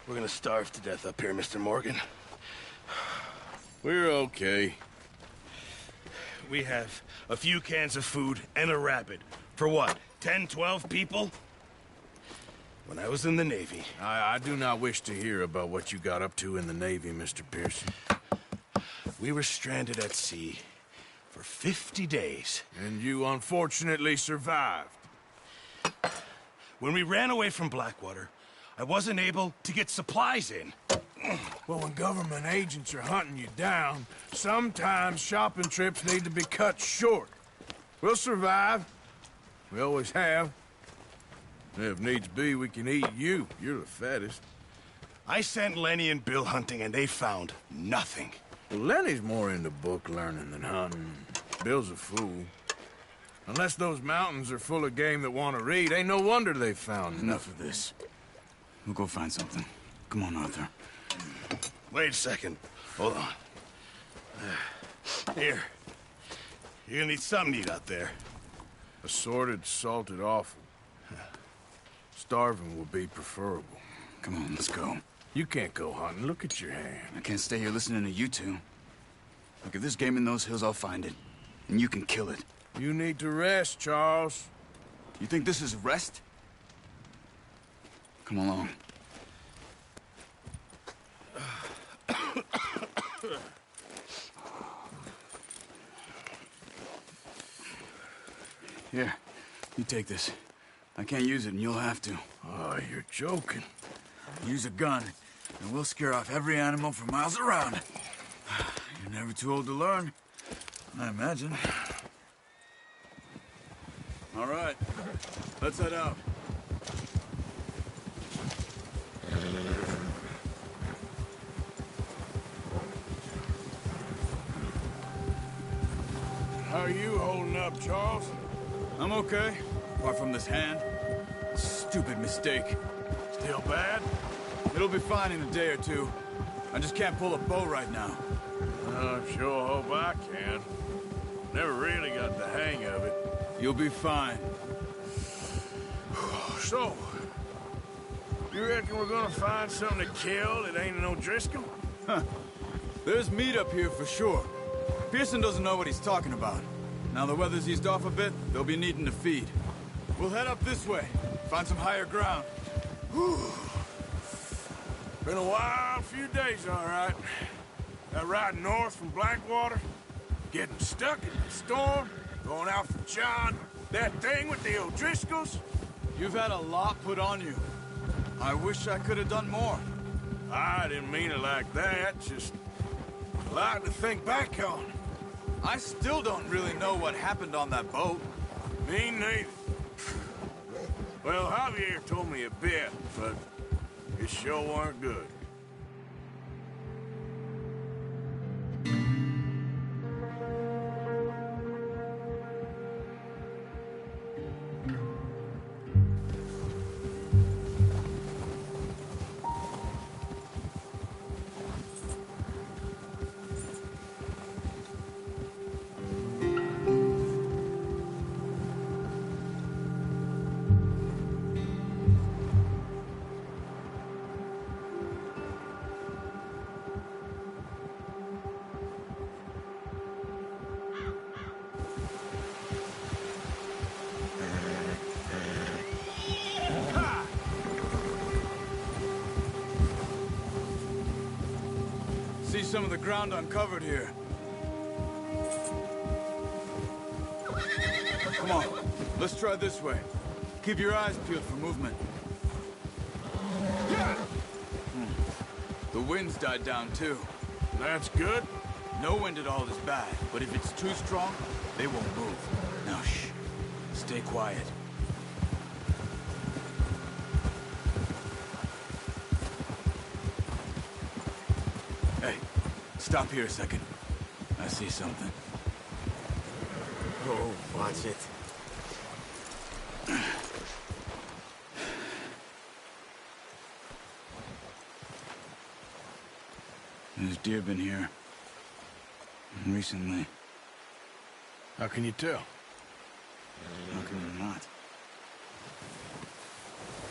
We're gonna starve to death up here, Mr. Morgan. We're okay. We have a few cans of food and a rabbit. For what, 10, 12 people? When I was in the Navy... I do not wish to hear about what you got up to in the Navy, Mr. Pearson. We were stranded at sea for 50 days. And you unfortunately survived. When we ran away from Blackwater, I wasn't able to get supplies in. Well, when government agents are hunting you down, sometimes shopping trips need to be cut short. We'll survive. We always have. If needs be, we can eat you. You're the fattest. I sent Lenny and Bill hunting, and they found nothing. Well, Lenny's more into book learning than hunting. Bill's a fool. Unless those mountains are full of game that want to read, ain't no wonder they found Enough of this. We'll go find something. Come on, Arthur. Wait a second. Hold on. Here. You're gonna need something to eat out there. Assorted, salted offal. Starving will be preferable. Come on, let's go. You can't go hunting. Look at your hand. I can't stay here listening to you two. Look, if there's game in those hills, I'll find it. And you can kill it. You need to rest, Charles. You think this is rest? Come along. Here, you take this. I can't use it, and you'll have to. Oh, you're joking. Use a gun, and we'll scare off every animal for miles around. You're never too old to learn, I imagine. All right, let's head out. How are you holding up, Charles? I'm okay, apart from this hand. Stupid mistake. Still bad? It'll be fine in a day or two. I just can't pull a bow right now. I sure hope I can. Never really got the hang of it. You'll be fine. So, you reckon we're gonna find something to kill that ain't no Driscoll? There's meat up here for sure. Pearson doesn't know what he's talking about. Now the weather's eased off a bit, they'll be needing to feed. We'll head up this way, find some higher ground. Whew. Been a wild few days, all right. That ride north from Blackwater, getting stuck in the storm, going out for John, that thing with the O'Driscolls. You've had a lot put on you. I wish I could have done more. I didn't mean it like that, just a lot to think back on. I still don't really know what happened on that boat. Me neither. Well, Javier told me a bit, but it sure weren't good. some of the ground uncovered here. Come on, let's try this way. Keep your eyes peeled for movement. The wind's died down too. That's good. No wind at all is bad, but if it's too strong, they won't move. Now shh, stay quiet. Hey, stop here a second. I see something. Oh, watch it. There's deer been here. Recently. How can you tell? How can you not?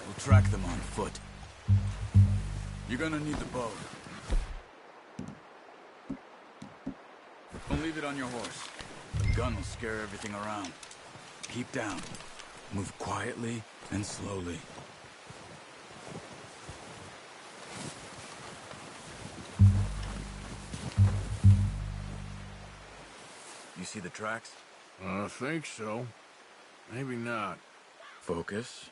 We'll track them on foot. You're gonna need the bow. Don't leave it on your horse. The gun will scare everything around. Keep down. Move quietly and slowly. You see the tracks? I think so. Maybe not. Focus.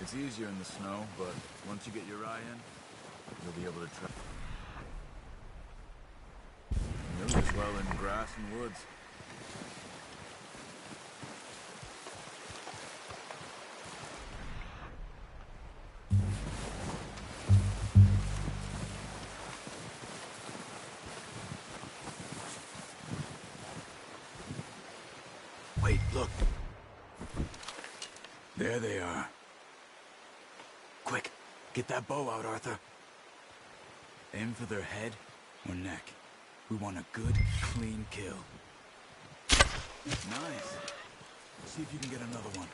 It's easier in the snow, but once you get your eye in, you'll be able to track. You'll as well in grass and woods. Wait, look. There they are. Quick, get that bow out, Arthur. Aim for their head or neck. We want a good, clean kill. Nice. See if you can get another one.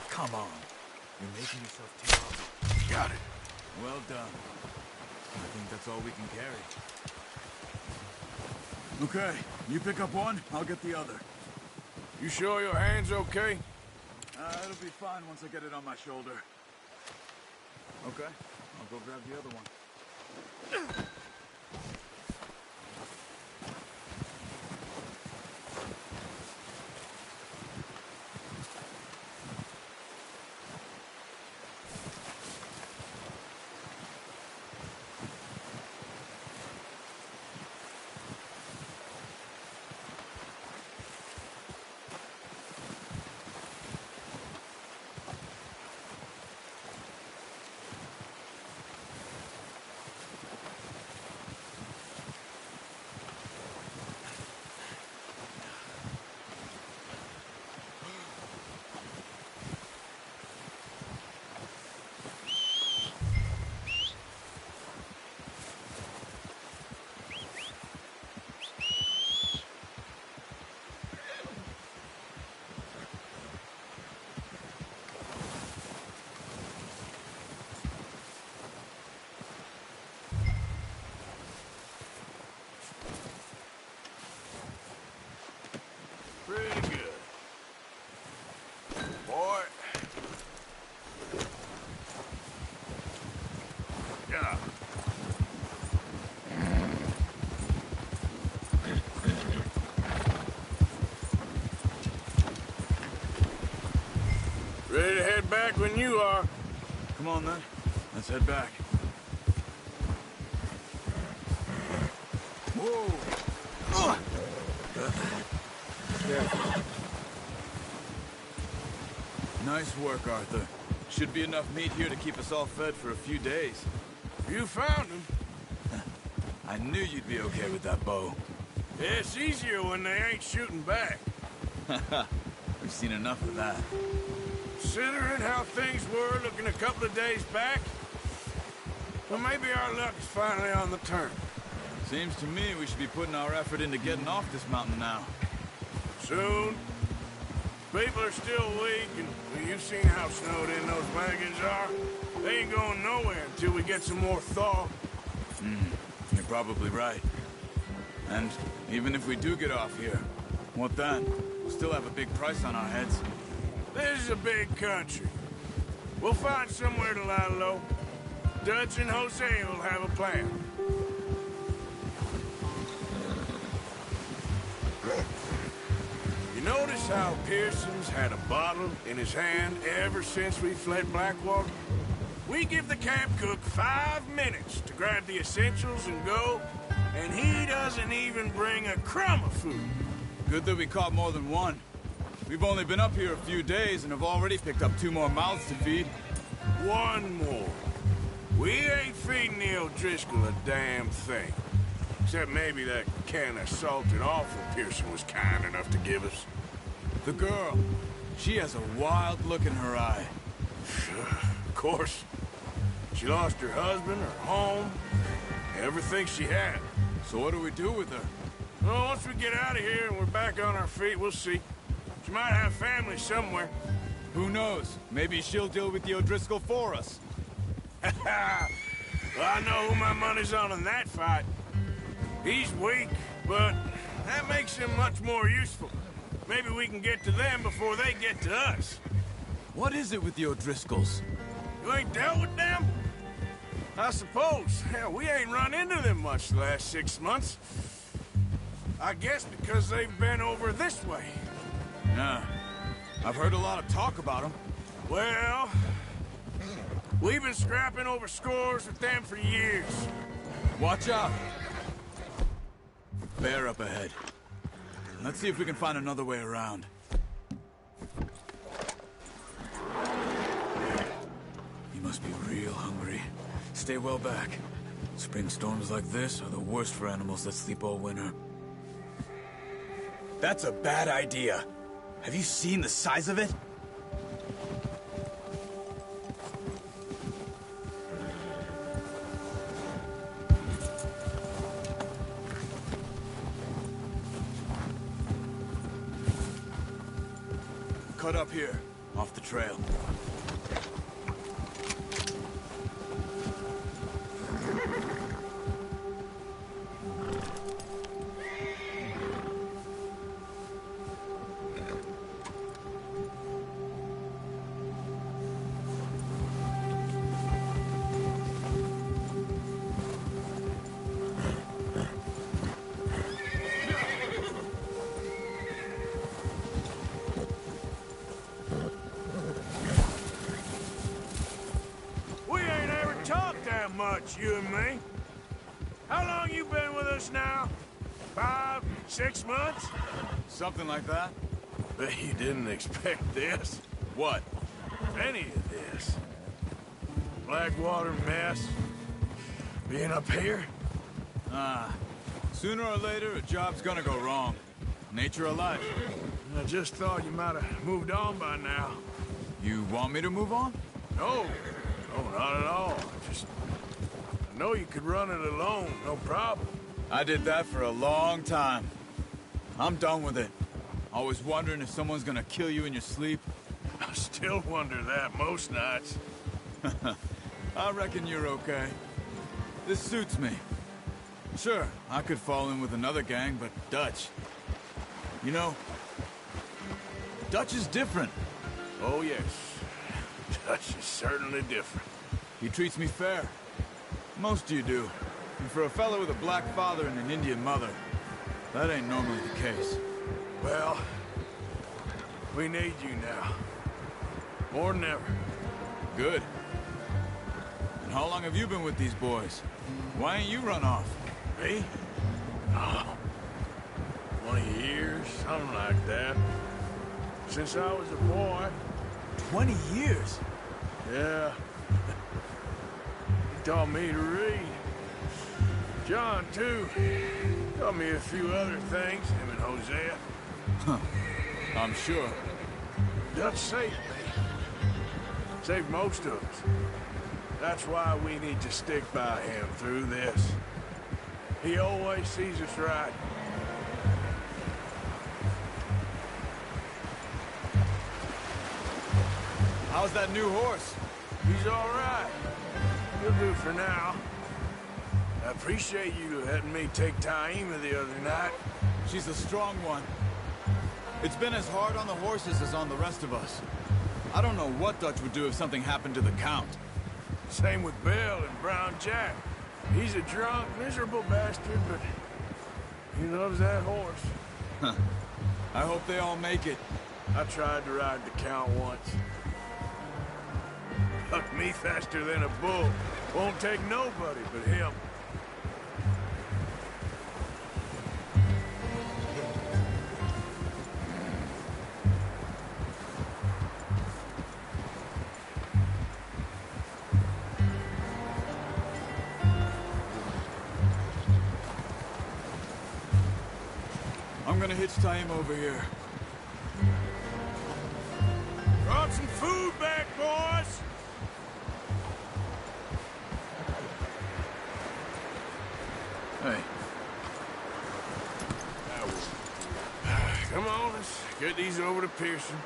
Come on. You're making yourself tear up. Got it. Well done. I think that's all we can carry. Okay, you pick up one, I'll get the other. You sure your hand's okay? It'll be fine once I get it on my shoulder. Okay, I'll go grab the other one. Pretty good. Boy. Yeah. get back when you are. Come on, then. Let's head back. Whoa! Careful. Nice work, Arthur. Should be enough meat here to keep us all fed for a few days. You found him. I knew you'd be okay with that bow. Yeah, it's easier when they ain't shooting back. We've seen enough of that. Considering how things were looking a couple of days back, well, maybe our luck is finally on the turn. Seems to me we should be putting our effort into getting off this mountain now. Soon. People are still weak, and well, you've seen how snowed in those wagons are. They ain't going nowhere until we get some more thaw. You're probably right. And even if we do get off here, what then? We'll still have a big price on our heads. This is a big country. We'll find somewhere to lie low. Dutch and Jose will have a plan. You notice how Pearson's had a bottle in his hand ever since we fled Blackwater? We give the camp cook 5 minutes to grab the essentials and go, and he doesn't even bring a crumb of food. Good that we caught more than one. We've only been up here a few days and have already picked up 2 more mouths to feed. One more. We ain't feeding the O'Driscoll a damn thing. Except maybe that can of salted offal Pearson was kind enough to give us. The girl, she has a wild look in her eye. Of course. She lost her husband, her home, everything she had. So what do we do with her? Well, once we get out of here and we're back on our feet, we'll see. She might have family somewhere. Who knows? Maybe she'll deal with the O'Driscoll for us. Well, I know who my money's on in that fight. He's weak, but that makes him much more useful. Maybe we can get to them before they get to us. What is it with the O'Driscolls? You ain't dealt with them? I suppose. Hell, we ain't run into them much the last 6 months. I guess because they've been over this way. Yeah. I've heard a lot of talk about them. Well, we've been scrapping over scores with them for years. Watch out! Bear up ahead. Let's see if we can find another way around. You must be real hungry. Stay well back. Spring storms like this are the worst for animals that sleep all winter. That's a bad idea. Have you seen the size of it? Cut up here, off the trail. Much, you and me. How long you been with us now? 5, 6 months? Something like that. Bet you didn't expect this. What? Any of this. Blackwater mess. Being up here? Sooner or later, a job's gonna go wrong. Nature of life. I just thought you might have moved on by now. You want me to move on? No. No, not at all. I know you could run it alone, no problem. I did that for a long time. I'm done with it. Always wondering if someone's gonna kill you in your sleep. I still wonder that most nights. I reckon you're okay. This suits me. Sure, I could fall in with another gang, but Dutch... You know, Dutch is different. Oh, yes. Dutch is certainly different. He treats me fair. Most of you do. And for a fellow with a black father and an Indian mother, that ain't normally the case. Well, we need you now. More than ever. Good. And how long have you been with these boys? Why ain't you run off? Me? Oh, 20 years, something like that. Since I was a boy. 20 years? Yeah. He taught me to read. John, too. Taught me a few other things, him and Hosea. Huh. I'm sure. Dutch saved me. Saved most of us. That's why we need to stick by him through this. He always sees us right. How's that new horse? He's all right. He'll do for now. I appreciate you letting me take Taima the other night. She's a strong one. It's been as hard on the horses as on the rest of us. I don't know what Dutch would do if something happened to the Count. Same with Bill and Brown Jack. He's a drunk, miserable bastard, but he loves that horse. Huh. I hope they all make it. I tried to ride the Count once. Bucked me faster than a bull. Won't take nobody but him. I'm gonna hitch Taima over here. Brought some food back, boys! Hey. Come on, let's get these over to Pearson.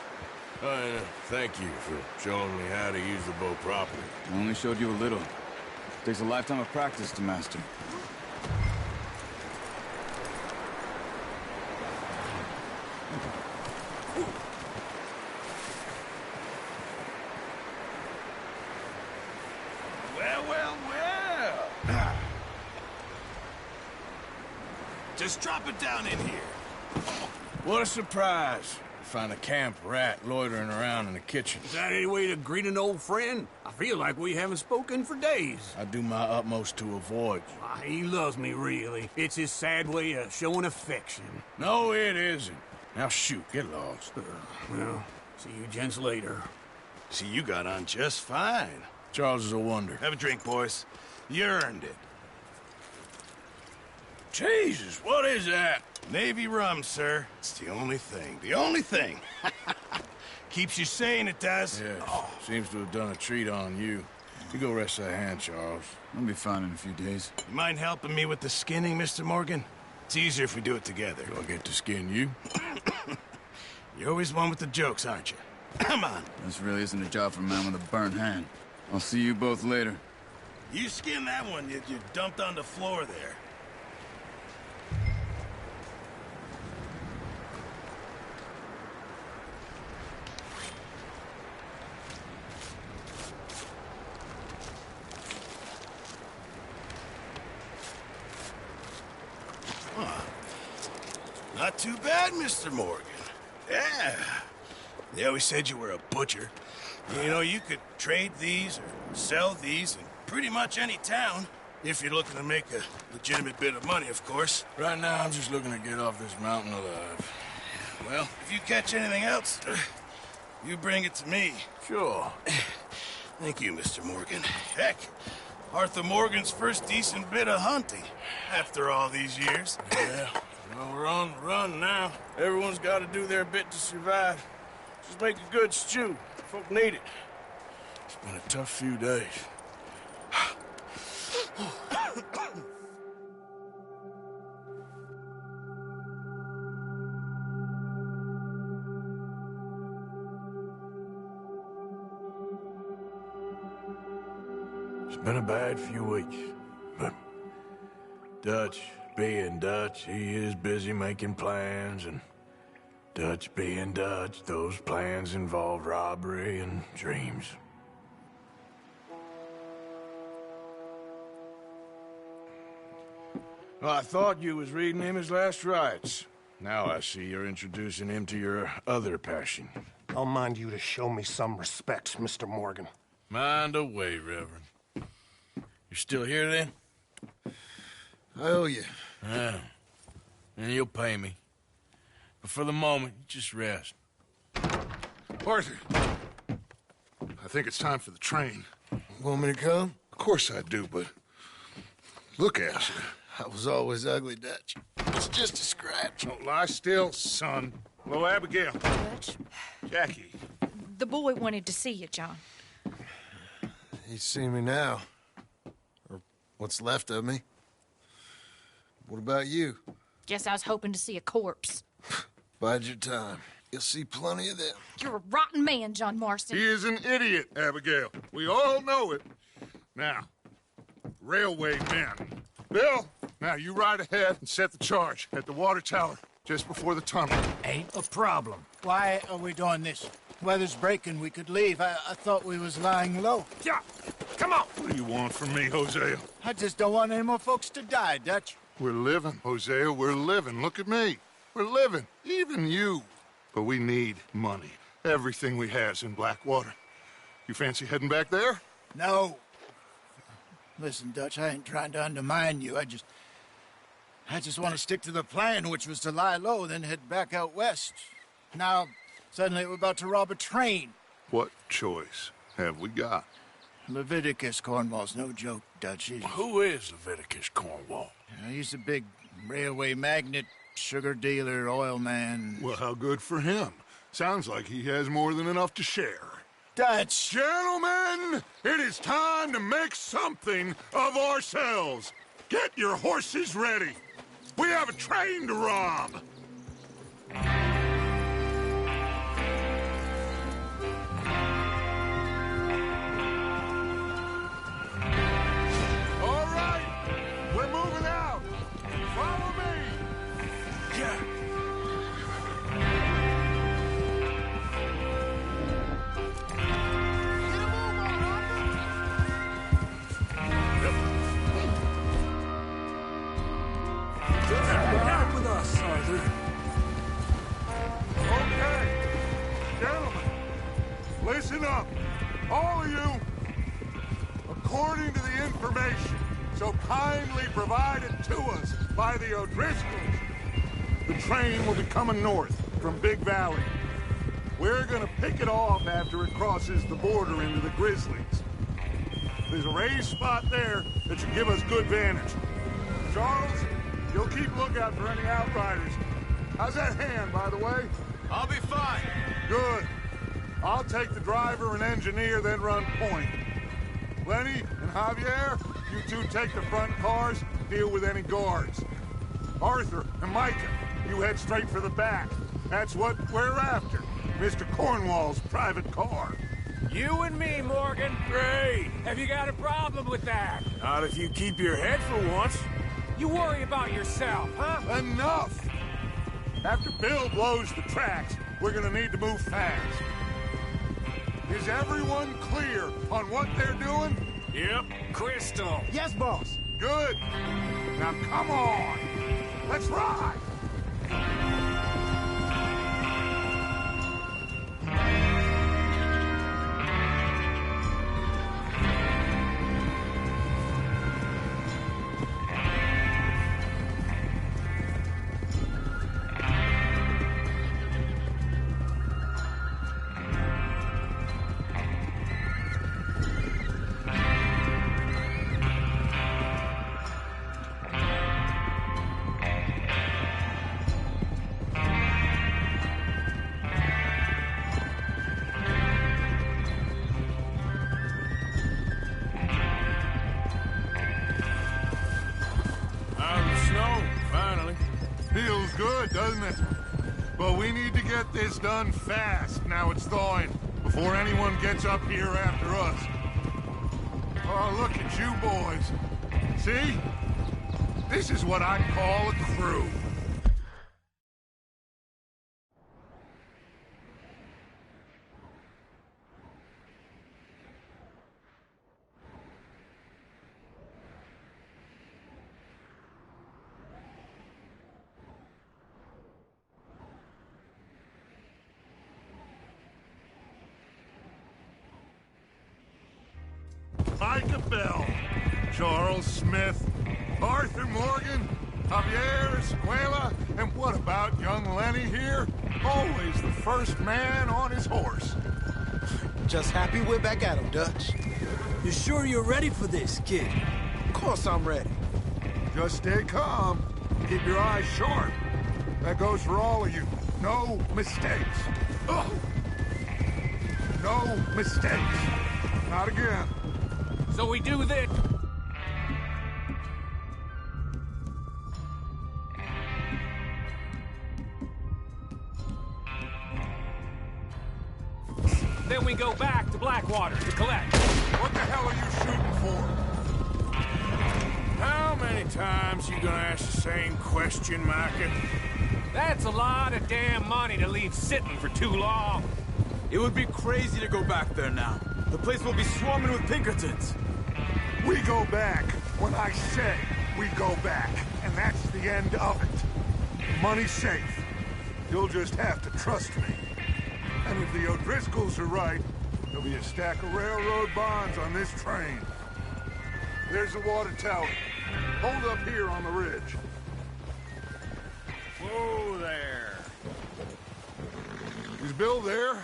And thank you for showing me how to use the bow properly. I only showed you a little. Takes a lifetime of practice to master. Well. Just drop it down in here. What a surprise. Find a camp rat loitering around in the kitchen. Is that any way to greet an old friend? I feel like we haven't spoken for days. I do my utmost to avoid you. Why, he loves me, really. It's his sad way of showing affection. No, it isn't. Now shoot, get lost. Well, see you gents later. See, you got on just fine. Charles is a wonder. Have a drink, boys. You earned it. Jesus, what is that? Navy rum, sir. It's the only thing. The only thing. Keeps you sane, it does. Yes, seems to have done a treat on you. You go rest that hand, Charles. I'll be fine in a few days. You mind helping me with the skinning, Mr. Morgan? It's easier if we do it together. Do I get to skin you? You're always one with the jokes, aren't you? Come on. This really isn't a job for a man with a burnt hand. I'll see you both later. You skin that one you dumped on the floor there. Not too bad, Mr. Morgan. Yeah. They always said you were a butcher. You know, you could trade these or sell these in pretty much any town, if you're looking to make a legitimate bit of money, of course. Right now, I'm just looking to get off this mountain alive. Well, if you catch anything else, you bring it to me. Sure. Thank you, Mr. Morgan. Heck, Arthur Morgan's first decent bit of hunting, after all these years. Yeah. Well, we're on the run now. Everyone's got to do their bit to survive. Just make a good stew. Folk need it. It's been a tough few days. It's been a bad few weeks, but Dutch being Dutch, he is busy making plans, and Dutch being Dutch, those plans involve robbery and dreams. Well, I thought you was reading him his last rites. Now I see you're introducing him to your other passion. I'll mind you to show me some respect, Mr. Morgan. Mind away, Reverend. You're still here, then? I owe you. Yeah. And you'll pay me. But for the moment, just rest. Arthur, I think it's time for the train. Want me to come? Of course I do, but look at you. I was always ugly, Dutch. It's just a scratch. Don't lie still, son. Hello, Abigail. Dutch, Jackie. the boy wanted to see you, John. He's seen me now. Or what's left of me. What about you? Guess I was hoping to see a corpse. Bide your time. You'll see plenty of them. You're a rotten man, John Marston. He is an idiot, Abigail. We all know it. Now, railway men. Bill, now you ride ahead and set the charge at the water tower just before the tunnel. Ain't a problem. Why are we doing this? Weather's breaking. We could leave. I thought we was lying low. Yeah, come on. What do you want from me, Hosea? I just don't want any more folks to die, Dutch. We're living, Hosea. We're living. Look at me. We're living. Even you. But we need money. Everything we has in Blackwater. You fancy heading back there? No. Listen, Dutch, I ain't trying to undermine you. I just want to stick to the plan, which was to lie low, then head back out west. Now, suddenly we're about to rob a train. What choice have we got? Leviticus Cornwall's no joke, Dutch. Who is Leviticus Cornwall? He's a big railway magnate, sugar dealer, oil man. Well, how good for him. Sounds like he has more than enough to share. Dutch! Gentlemen, it is time to make something of ourselves. Get your horses ready. We have a train to rob. All right, we're moving out. Follow me. Yeah. Ride with us, Arthur. Okay, gentlemen, listen up, all of you. According to the information so kindly provided to us by the O'Driscolls, the train will be coming north from Big Valley. We're gonna pick it off after it crosses the border into the Grizzlies. There's a raised spot there that should give us good vantage. Charles, you'll keep lookout for any outriders. How's that hand, by the way? I'll be fine. Good. I'll take the driver and engineer, then run point. Lenny and Javier, you two take the front cars, deal with any guards. Arthur and Micah, you head straight for the back. That's what we're after. Mr. Cornwall's private car. You and me, Morgan. Great. Have you got a problem with that? Not if you keep your head for once. You worry about yourself, huh? Enough! After Bill blows the tracks, we're gonna need to move fast. Is everyone clear on what they're doing? Yep. Crystal. Yes, boss. Good. Now come on. Let's ride. Feels good, doesn't it? But we need to get this done fast, now it's thawing, before anyone gets up here after us. Oh, look at you boys. See? This is what I call a crew. spell. Charles Smith, Arthur Morgan, Javier Escuela, and what about young Lenny here? Always the first man on his horse. Just happy we're back at him, Dutch. You sure you're ready for this, kid? Of course I'm ready. Just stay calm. Keep your eyes sharp. That goes for all of you. No mistakes. Ugh. No mistakes. Not again. So we do this. Then we go back to Blackwater to collect. What the hell are you shooting for? How many times you gonna ask the same question, Micah? That's a lot of damn money to leave sitting for too long. It would be crazy to go back there now. The place will be swarming with Pinkertons. We go back when I say we go back, and that's the end of it. Money's safe. You'll just have to trust me. And if the O'Driscolls are right, there'll be a stack of railroad bonds on this train. There's the water tower. Hold up here on the ridge. Whoa there. Is Bill there?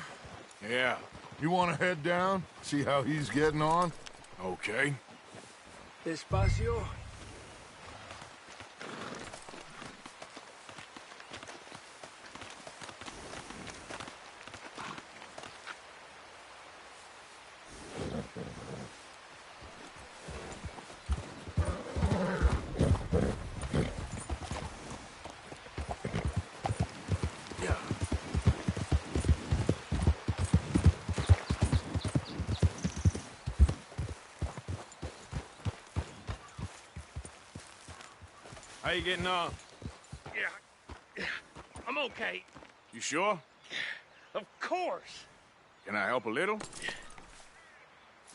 Yeah, You want to head down? See how he's getting on? okay. Despacio. How you getting on? Yeah, I'm okay. You sure? Of course. Can I help a little?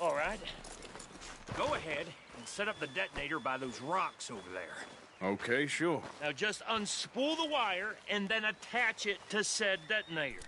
All right. Go ahead and set up the detonator by those rocks over there. Okay, sure. Now just unspool the wire and then attach it to said detonator.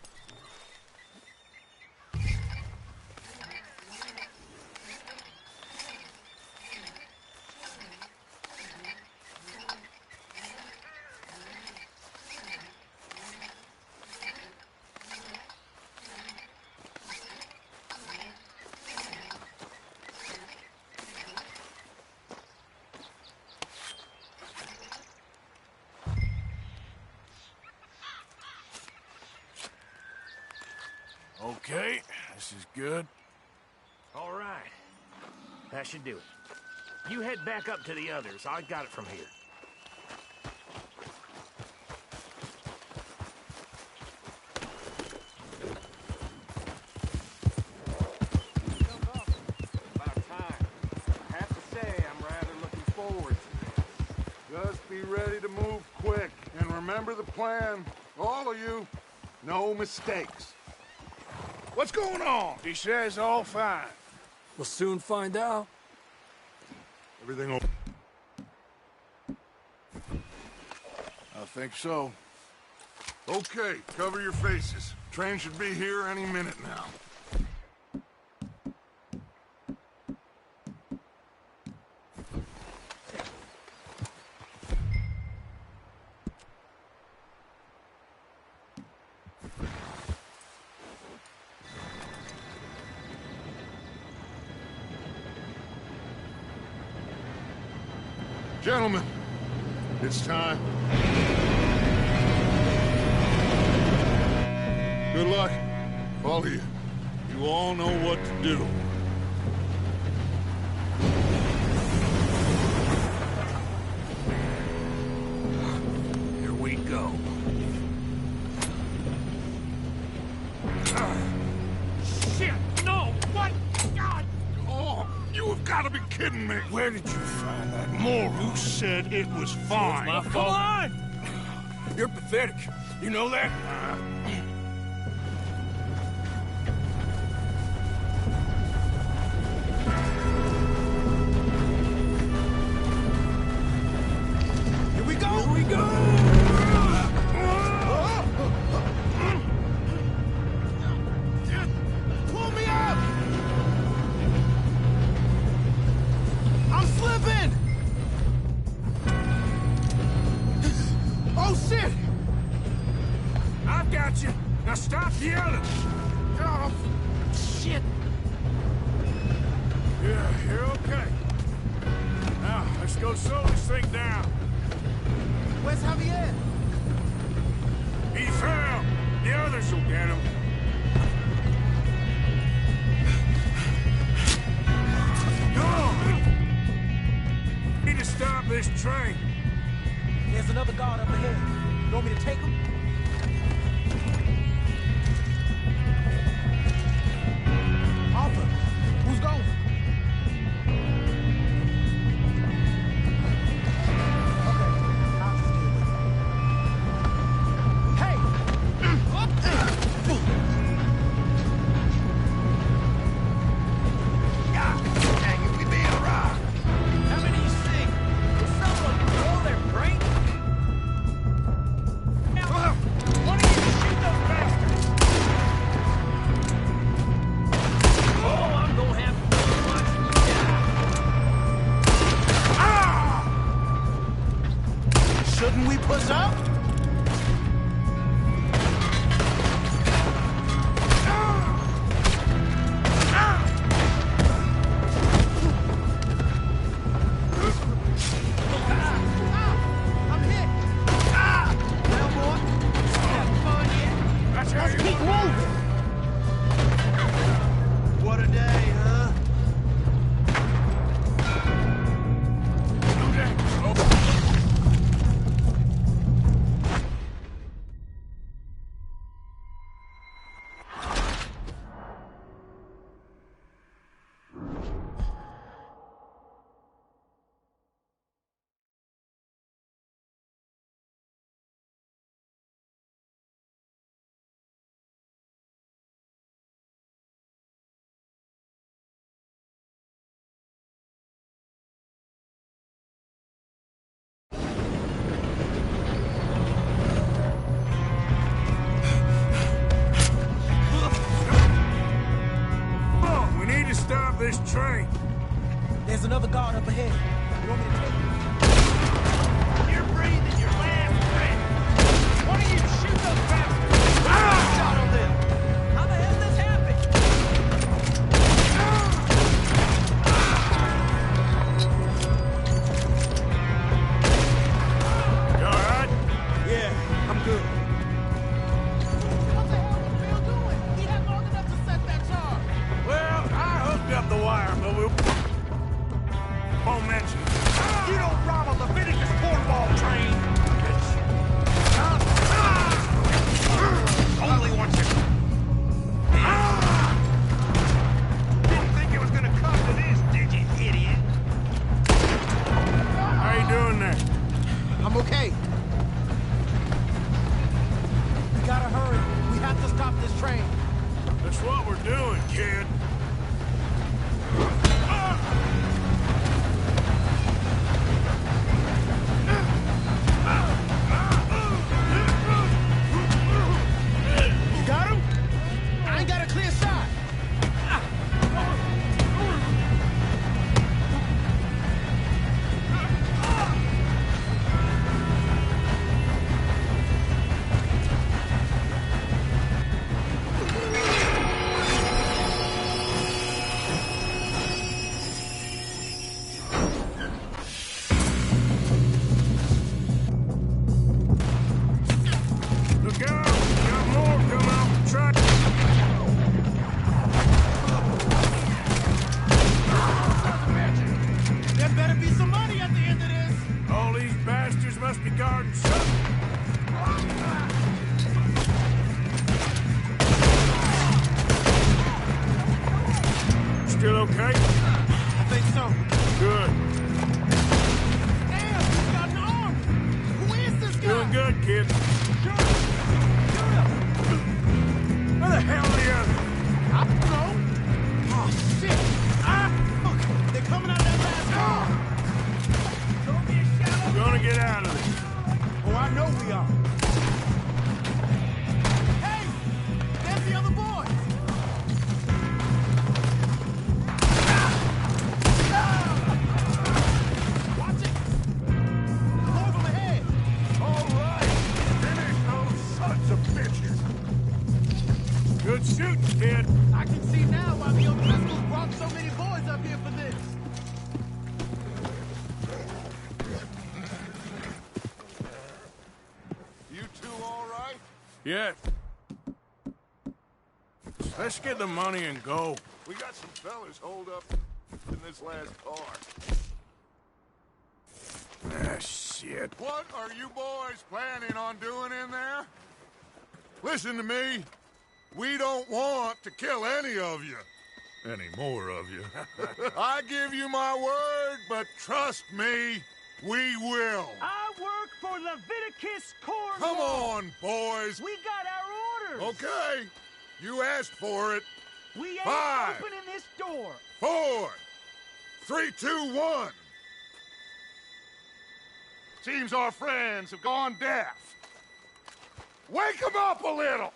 Okay, this is good. All right. That should do it. You head back up to the others. I got it from here. About time. I have to say, I'm rather looking forward to this. Just be ready to move quick. And remember the plan. All of you, no mistakes. What's going on? He says all fine. We'll soon find out. Everything okay? I think so. Okay, cover your faces. Train should be here any minute now. Gentlemen, it's time. Good luck, all of you. You all know what to do. Here we go. Shit! No! What? God! Oh, you have got to be kidding me. Where did you find that? Moru said it was fine. Come on! You're pathetic. You know that? Here we go! Here we go! Pull me up! got you. Now stop the others. Oh, shit. Yeah, you're okay. Now, let's go slow this thing down. Where's Javier? He fell. The others will get him. Need to stop this train. There's another guard up ahead. You want me to take him? Arthur, who's going? Okay, I'll just deal with it. Hey! Dang, you be being a rock. How many you see? Will someone blow their brain? Now, why don't you just shoot those bastards? Oh, I'm gonna have fun watching you die. Shouldn't we push up? I'm hit. Well, boy, Have fun yet? That's how let's you keep want moving. What a day, huh? Come on, we need to stop this train. There's another guard up ahead. You want me to take him? You're breathing your last breath. Why don't you shoot those bastards? Shot on them. How the hell this happened? You all right? Yeah, I'm good. What the hell was Bill doing? He had long enough to set that charge. Well, I hooked up the wire, but we won't mention it. You don't rob a Leviticus cornball train. Only once you... Didn't think it was gonna come to this, did you, idiot? How you doing there? I'm okay. We gotta hurry. We have to stop this train. That's what we're doing, kid. You got him? I ain't got a clear shot. Look out! Got more coming off the track. There better be some money at the end of this. All these bastards must be guarding something. Still okay? I think so. Good. Damn, he's got an arm. Who is this guy? Doing good, kid. Where the hell are the others? I don't know. Oh, shit. Look, they're coming out of that last car. We're gonna get out of this. Oh, I know we are. Hey, there's the other boy. Watch it. More of them ahead. All right, finish those sons of bitches. Yes. Let's get the money and go. We got some fellas holed up in this last car. Ah, shit. What are you boys planning on doing in there? Listen to me. We don't want to kill any of you. Any more of you. I give you my word, but trust me, we will. I work for Leviticus Corps. Come on, boys. We got our orders. Okay. You asked for it. We ain't 5, opening this door. 4, 3, 2, 1. Seems our friends have gone deaf. Wake them up a little.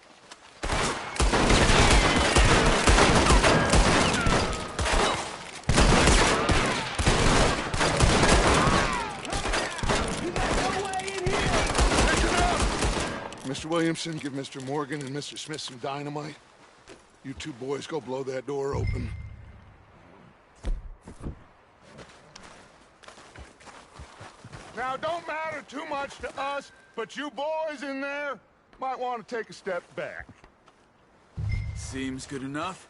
Mr. Williamson, give Mr. Morgan and Mr. Smith some dynamite. You two boys go blow that door open. Now, don't matter too much to us, but you boys in there might want to take a step back. Seems good enough.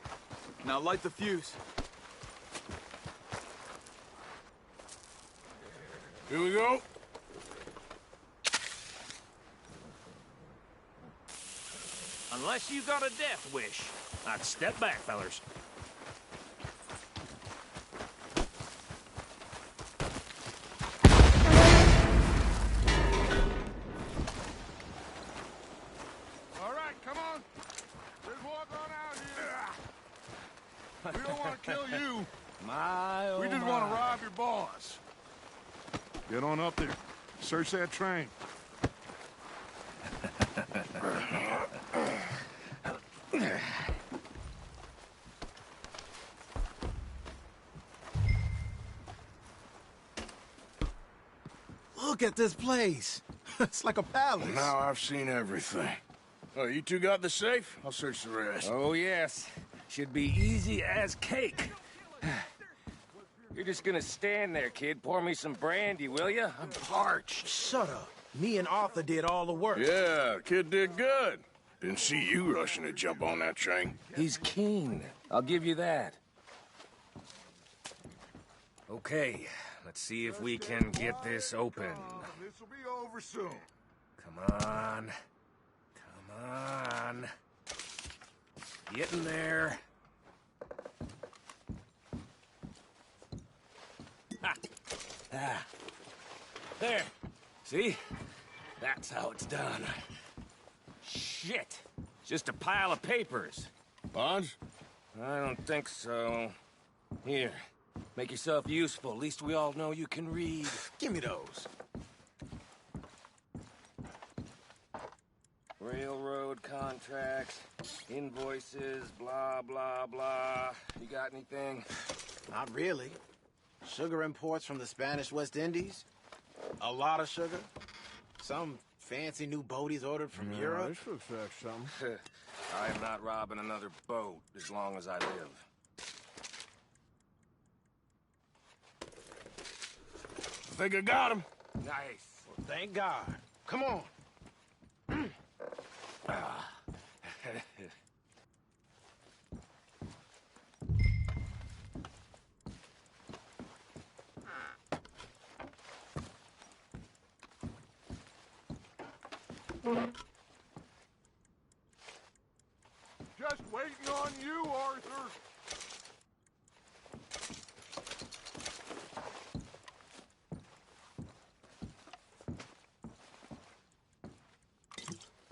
Now light the fuse. Here we go. Unless you got a death wish, I'd step back, fellers. All right, come on. Let's walk on out here. We don't want to kill you. We just want to rob your boss. Get on up there. Search that train. Look at this place. It's like a palace. Now I've seen everything. Oh, you two got the safe? I'll search the rest. Oh, yes. Should be easy as cake. You're just gonna stand there, kid. Pour me some brandy, will you? I'm parched. Shut up. Me and Arthur did all the work. Yeah, kid did good. Didn't see you rushing to jump on that train. He's keen. I'll give you that. Okay, let's see if we can get this open. This'll be over soon. Come on. Come on. Get in there. Ha! Ah. There. See? That's how it's done. Shit. It's just a pile of papers. Bonds? I don't think so. Here. Make yourself useful. At least we all know you can read. Give me those. Railroad contracts, invoices, blah, blah, blah. You got anything? Not really. Sugar imports from the Spanish West Indies. A lot of sugar. Some fancy new boat he's ordered from Europe. This looks like something. I am not robbing another boat as long as I live. I think I got him. Nice. Well, thank God. Come on. Just waiting on you, Arthur.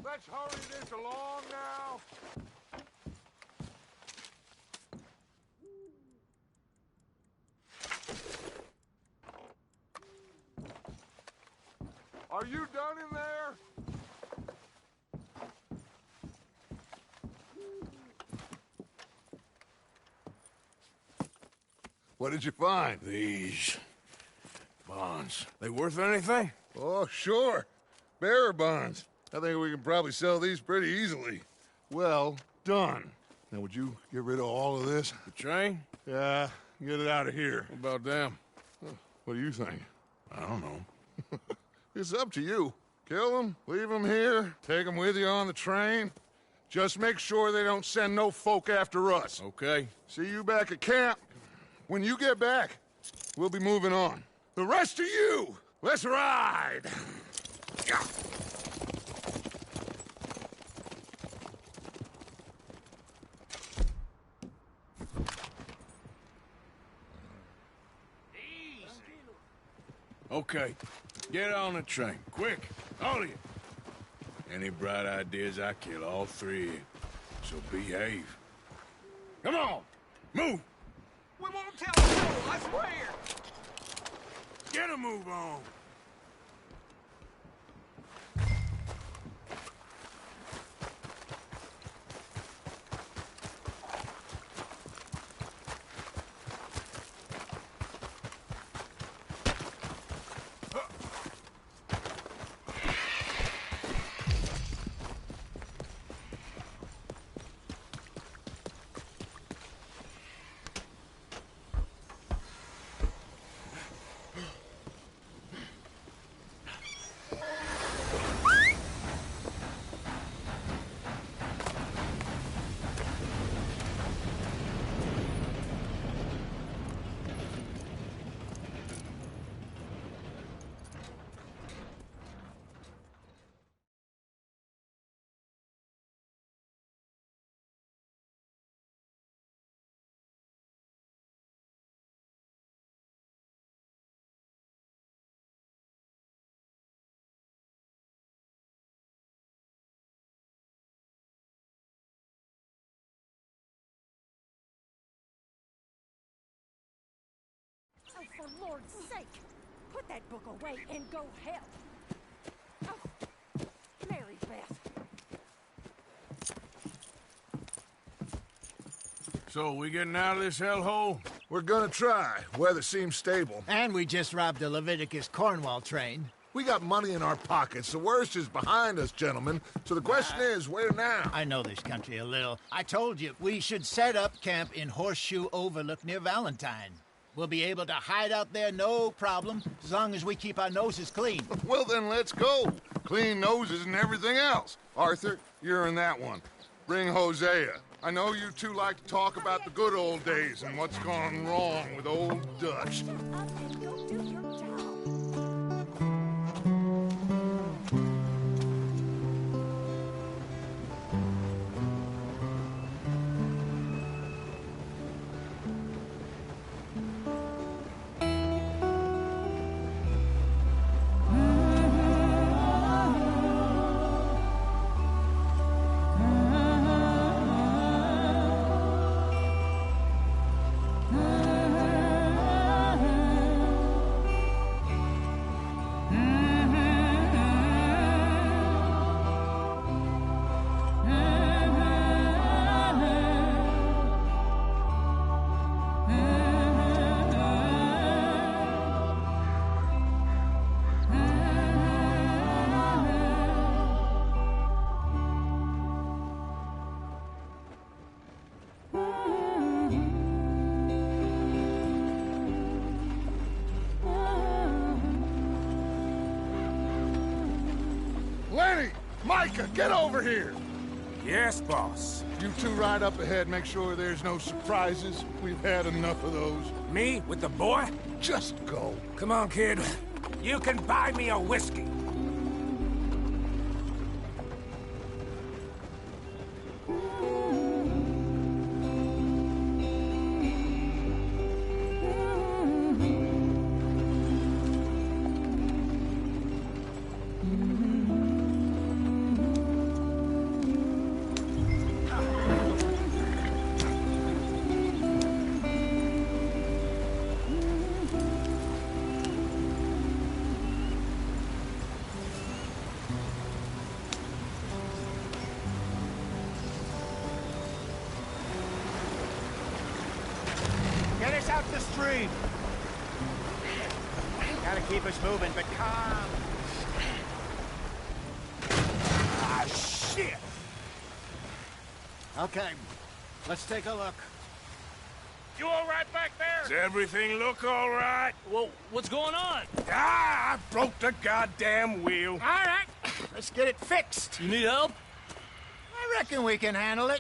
Let's hurry this along now. Are you done in there? What did you find? These bonds. They worth anything? Oh, sure. Bearer bonds. I think we can probably sell these pretty easily. Well done. Now, would you get rid of all of this? The train? Yeah, get it out of here. What about them? What do you think? I don't know. It's up to you. Kill them, leave them here, take them with you on the train. Just make sure they don't send no folk after us. Okay. See you back at camp. When you get back, we'll be moving on. The rest of you, let's ride! Yeah. Okay. Get on the train. Quick. All of you. Any bright ideas, I kill all three of you. So behave. Come on! Move! We won't tell a soul, I swear! Get a move on! Oh, for Lord's sake! Put that book away and go help! Oh, Mary Beth! So, we getting out of this hellhole? We're gonna try. Weather seems stable. And we just robbed a Leviticus Cornwall train. We got money in our pockets. The worst is behind us, gentlemen. So the question is, where now? I know this country a little. I told you, we should set up camp in Horseshoe Overlook near Valentine. We'll be able to hide out there, no problem, as long as we keep our noses clean. Well, then let's go. Clean noses and everything else. Arthur, you're in that one. Bring Hosea. I know you two like to talk about the good old days and what's gone wrong with old Dutch. Shut up and go do your job! Lenny! Micah, get over here! Yes, boss. You two ride up ahead, make sure there's no surprises. We've had enough of those. Me with the boy? Just go. Come on, kid. You can buy me a whiskey. Get us out the stream! Gotta keep us moving, but calm. Ah, shit! Okay, let's take a look. You all right back there? Does everything look all right? Well, what's going on? Ah, I broke the goddamn wheel. All right, Let's get it fixed. You need help? I reckon we can handle it.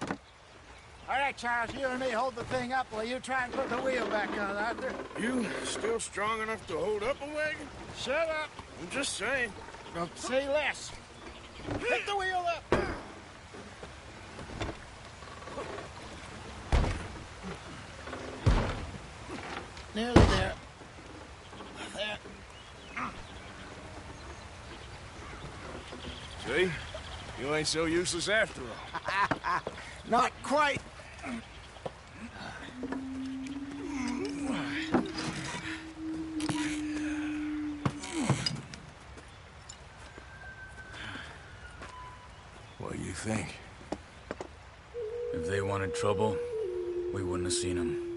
All right, Charles, you and me hold the thing up while you try and put the wheel back on, Arthur. You still strong enough to hold up a wagon? Shut up. I'm just saying. Don't say less. Pick the wheel up. Nearly there. There. See? You ain't so useless after all. Not quite. What do you think? If they wanted trouble, we wouldn't have seen them.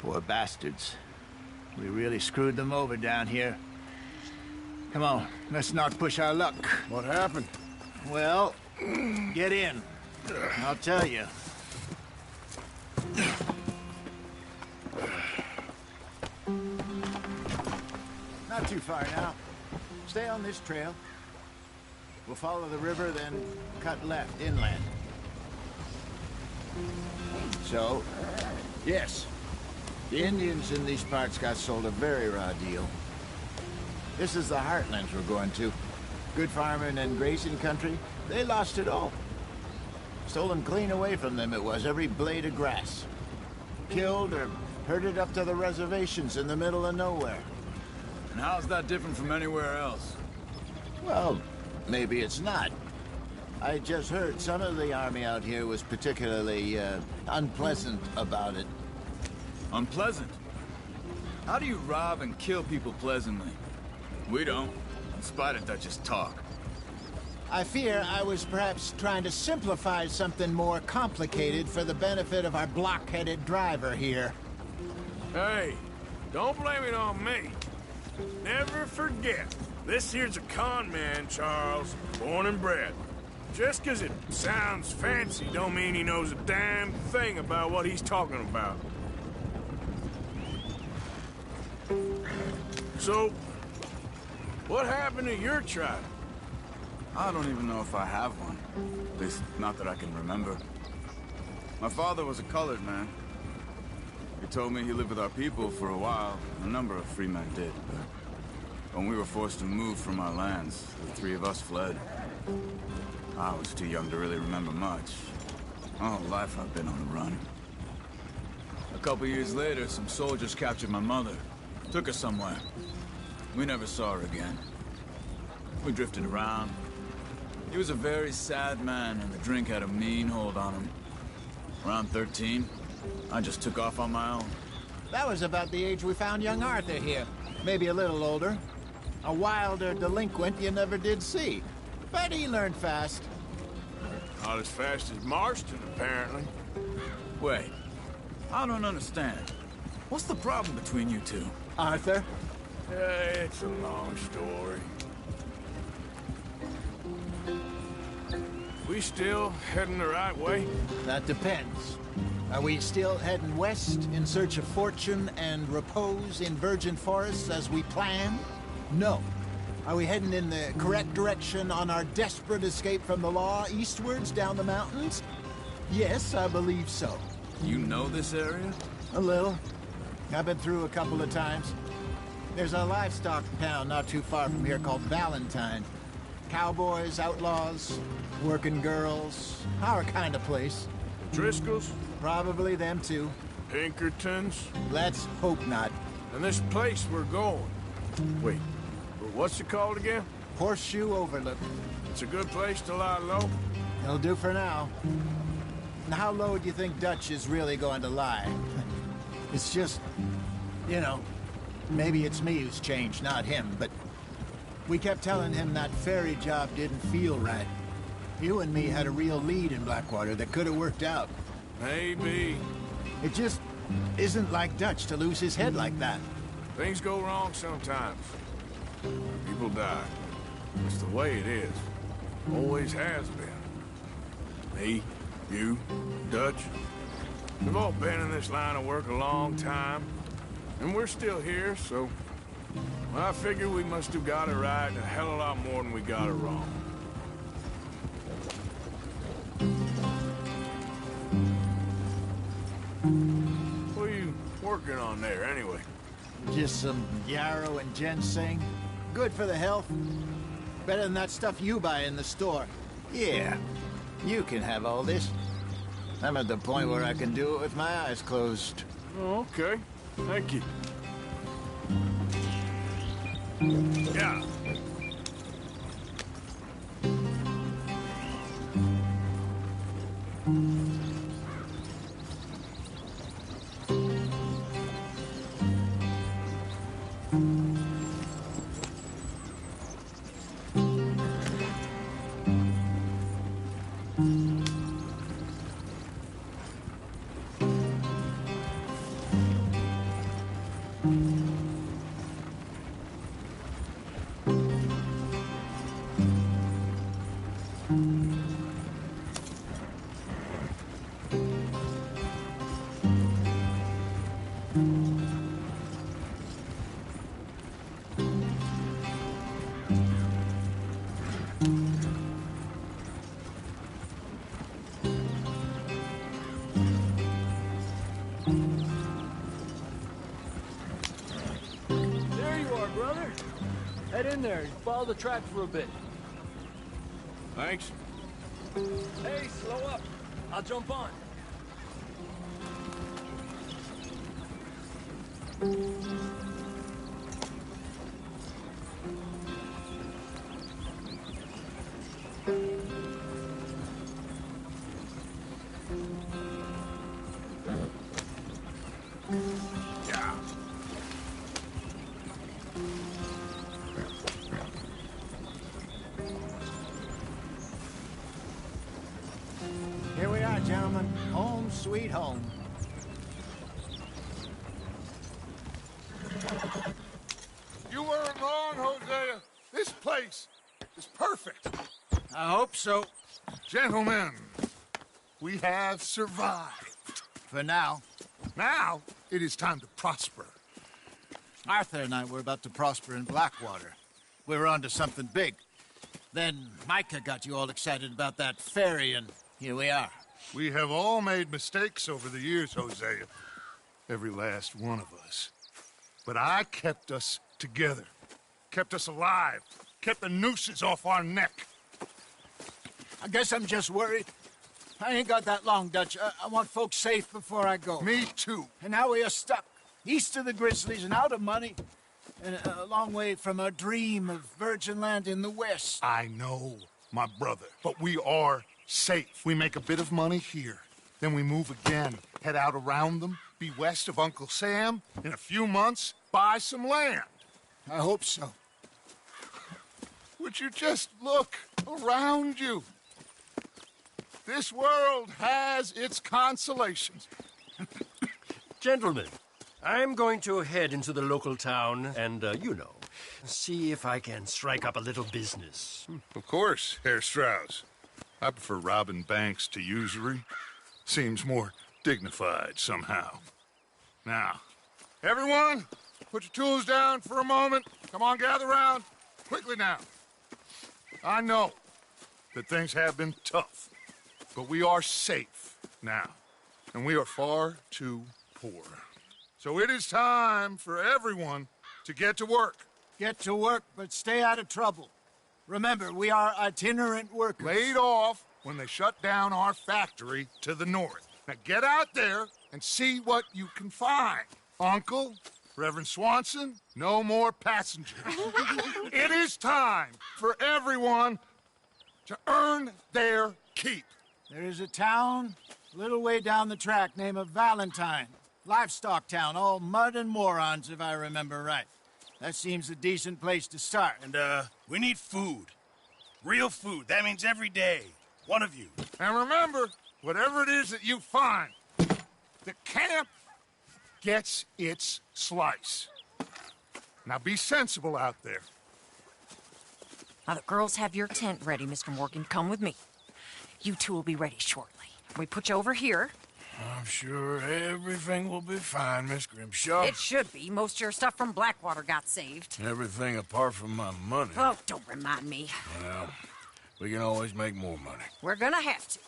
Poor bastards. We really screwed them over down here. Come on, let's not push our luck. What happened? Well, get in. I'll tell you. Not too far now. Stay on this trail. We'll follow the river, then cut left inland. So, yes, the Indians in these parts got sold a very raw deal. This is the heartlands we're going to. Good farming and grazing country, they lost it all. Stolen clean away from them it was, every blade of grass. Killed or herded up to the reservations in the middle of nowhere. And how's that different from anywhere else? Well, maybe it's not. I just heard some of the army out here was particularly, unpleasant about it. Unpleasant? How do you rob and kill people pleasantly? We don't, in spite of Dutch's talk. I fear I was perhaps trying to simplify something more complicated for the benefit of our block-headed driver here. Hey, don't blame it on me. Never forget, this here's a con man, Charles, born and bred. Just 'cause it sounds fancy don't mean he knows a damn thing about what he's talking about. So, what happened to your tribe? I don't even know if I have one. At least, not that I can remember. My father was a colored man. He told me he lived with our people for a while. A number of free men did, but when we were forced to move from our lands, the three of us fled. I was too young to really remember much. My whole life I've been on the run. A couple years later, some soldiers captured my mother. Took her somewhere. We never saw her again. We drifted around. He was a very sad man, and the drink had a mean hold on him. Around 13, I just took off on my own. That was about the age we found young Arthur here. Maybe a little older. A wilder delinquent you never did see. But he learned fast. Not as fast as Marston, apparently. Wait, I don't understand. What's the problem between you two? Arthur? It's a long story. We still heading the right way? That depends. Are we still heading west in search of fortune and repose in virgin forests as we planned? No. Are we heading in the correct direction on our desperate escape from the law eastwards down the mountains? Yes, I believe so. You know this area? A little. I've been through a couple of times. There's a livestock town not too far from here called Valentine. Cowboys, outlaws, working girls, our kind of place. Driscoll's? Probably them too. Pinkertons? Let's hope not. And this place we're going. Wait, what's it called again? Horseshoe Overlook. It's a good place to lie low? It'll do for now. Now, how low do you think Dutch is really going to lie? It's just, you know, maybe it's me who's changed, not him, but we kept telling him that ferry job didn't feel right. You and me had a real lead in Blackwater that could have worked out. Maybe. It just isn't like Dutch to lose his head like that. Things go wrong sometimes. People die. It's the way it is. Always has been. Me, you, Dutch. We've all been in this line of work a long time. And we're still here, so Well, I figure we must have got it right a hell of a lot more than we got it wrong. What are you working on there, anyway? Just some yarrow and ginseng. Good for the health. Better than that stuff you buy in the store. Yeah, you can have all this. I'm at the point where I can do it with my eyes closed. Oh, okay. Thank you. Yeah. Head in there and follow the track for a bit. Thanks. Hey, slow up. I'll jump on. Yeah. Here we are, gentlemen. Home sweet home. You weren't wrong, Hosea. This place is perfect. I hope so. Gentlemen, we have survived. For now. Now, it is time to prosper. Arthur and I were about to prosper in Blackwater. We were on to something big. Then Micah got you all excited about that ferry, and here we are. We have all made mistakes over the years, Hosea. Every last one of us. But I kept us together. Kept us alive. Kept the nooses off our neck. I guess I'm just worried. I ain't got that long, Dutch. I want folks safe before I go. Me too. And now we are stuck. East of the Grizzlies and out of money. And a long way from our dream of virgin land in the west. I know, my brother. But we are safe. We make a bit of money here. Then we move again. Head out around them. Be west of Uncle Sam. In a few months, buy some land. I hope so. Would you just look around you? This world has its consolations. Gentlemen, I'm going to head into the local town and, see if I can strike up a little business. Of course, Herr Strauss. I prefer robbing banks to usury. Seems more dignified somehow. Now, everyone, put your tools down for a moment. Come on, gather round. Quickly now. I know that things have been tough, but we are safe now, and we are far too poor. So it is time for everyone to get to work. Get to work, but stay out of trouble. Remember, we are itinerant workers. Laid off when they shut down our factory to the north. Now get out there and see what you can find. Uncle, Reverend Swanson, no more passengers. It is time for everyone to earn their keep. There is a town a little way down the track named Valentine. Livestock town, all mud and morons, if I remember right. That seems a decent place to start. And, we need food. Real food. That means every day. One of you. And remember, whatever it is that you find, the camp gets its slice. Now be sensible out there. Now the girls have your tent ready, Mr. Morgan. Come with me. You two will be ready shortly. We put you over here. I'm sure everything will be fine, Miss Grimshaw. It should be. Most of your stuff from Blackwater got saved. Everything apart from my money. Oh, don't remind me. Well, we can always make more money. We're gonna have to.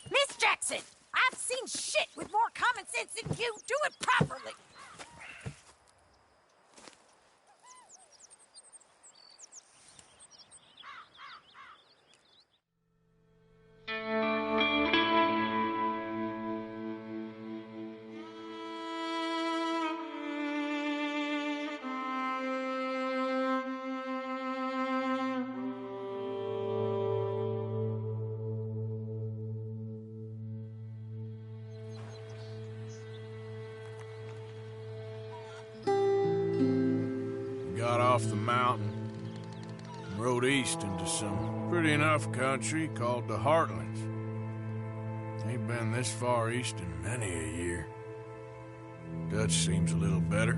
Miss Jackson, I've seen shit with more common sense than you. Do it properly. Got off the mountain and rode east into some pretty enough country called the Heartlands. Ain't been this far east in many a year. Dutch seems a little better.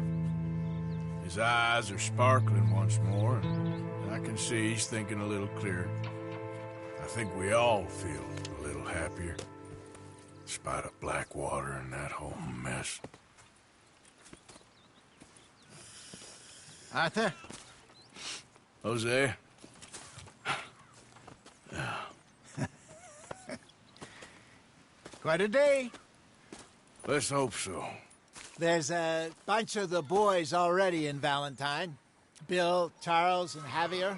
His eyes are sparkling once more, and I can see he's thinking a little clearer. I think we all feel a little happier, despite of Blackwater and that whole mess. Arthur? Jose? Quite a day. Let's hope so. There's a bunch of the boys already in Valentine. Bill, Charles, and Javier.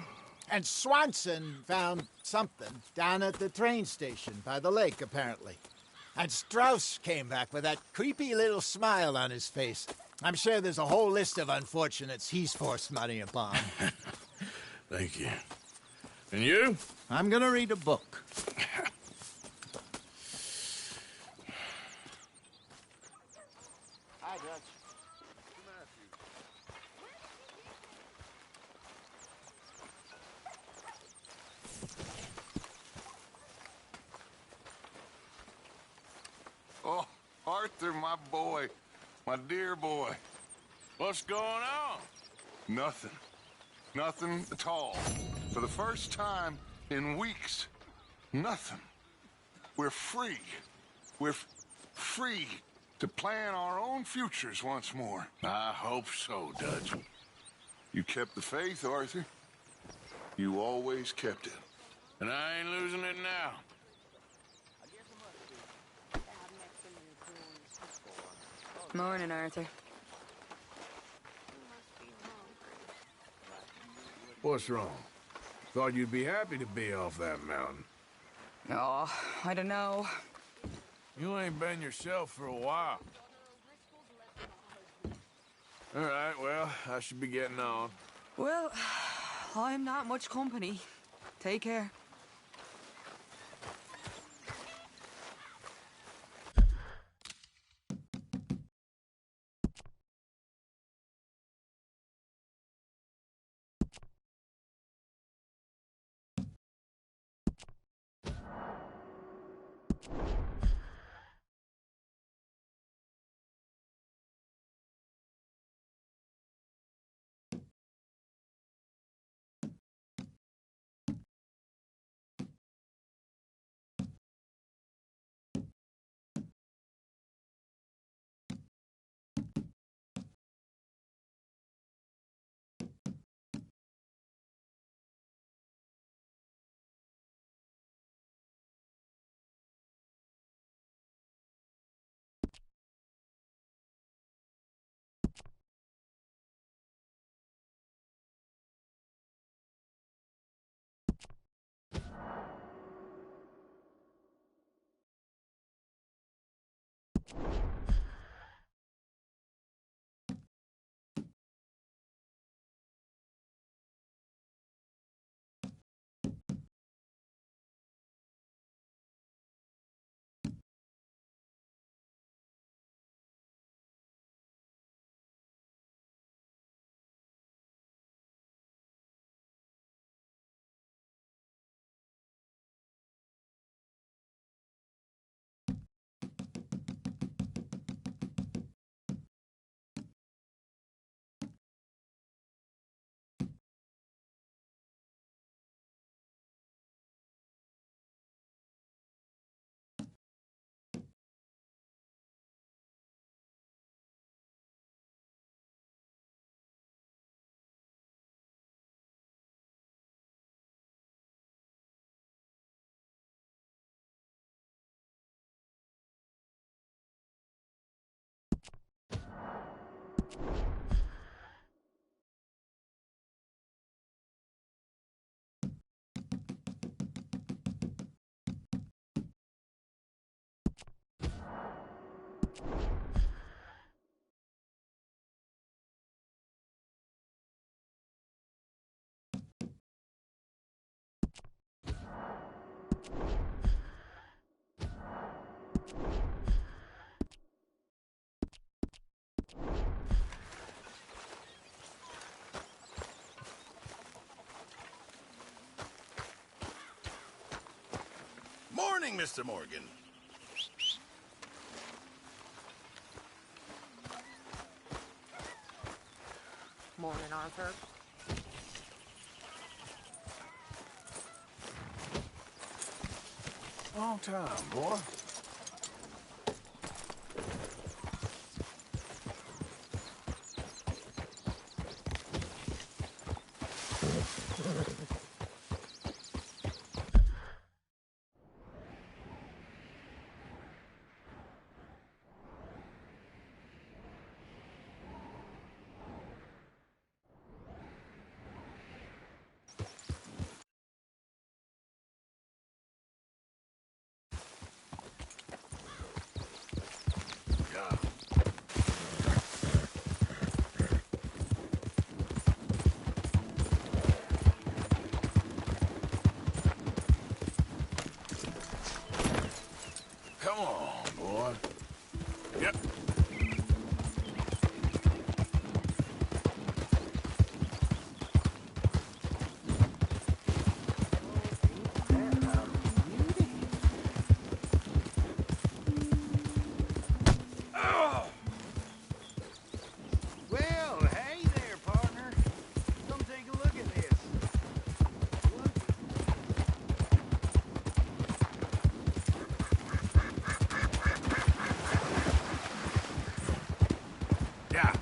And Swanson found something down at the train station by the lake, apparently. And Strauss came back with that creepy little smile on his face. I'm sure there's a whole list of unfortunates he's forced money upon. Thank you. And you? I'm gonna read a book. Hi, Dutch. Oh, Arthur, my boy. My dear boy. What's going on? Nothing. Nothing at all. For the first time in weeks, nothing. We're free. We're free to plan our own futures once more. I hope so, Dutch. You kept the faith, Arthur. You always kept it. And I ain't losing it now. Morning, Arthur. What's wrong? Thought you'd be happy to be off that mountain. Oh, I don't know. You ain't been yourself for a while. All right, well, I should be getting on. Well, I'm not much company. Take care. morning, Mr. Morgan. Morning, Arthur. Long time, boy. Come on, boy. Yep. Well, hey there, partner. Come take a look at this. Yeah.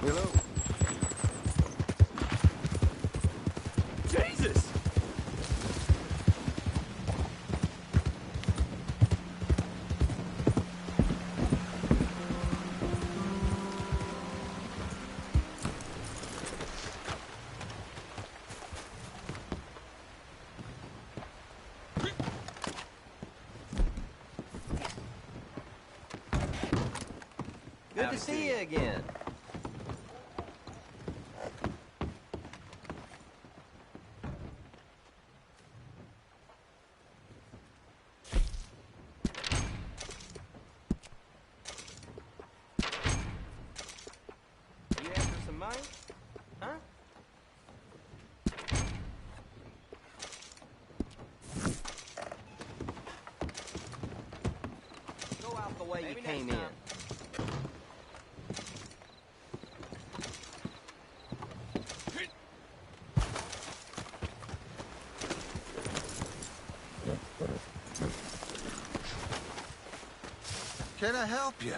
Hello. Jesus! Good to see you again. You after some money? Huh? Go out the way you came in. Can I help you?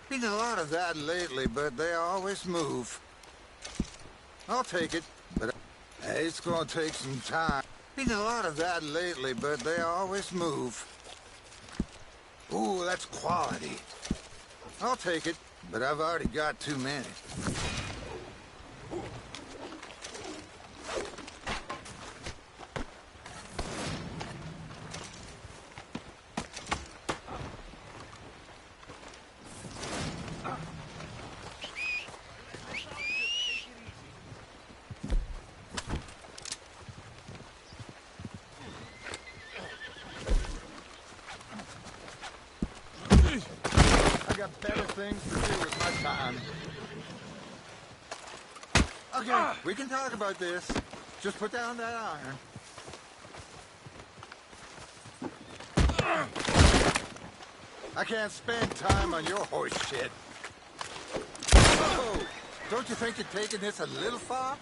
Been a lot of that lately, but they always move. I'll take it, but it's gonna take some time. Been a lot of that lately, but they always move. Ooh, that's quality. I'll take it, but I've already got too many. I got better things to do with my time. Okay, we can talk about this. Just put down that iron. I can't spend time on your horse shit. Oh, don't you think you're taking this a little far?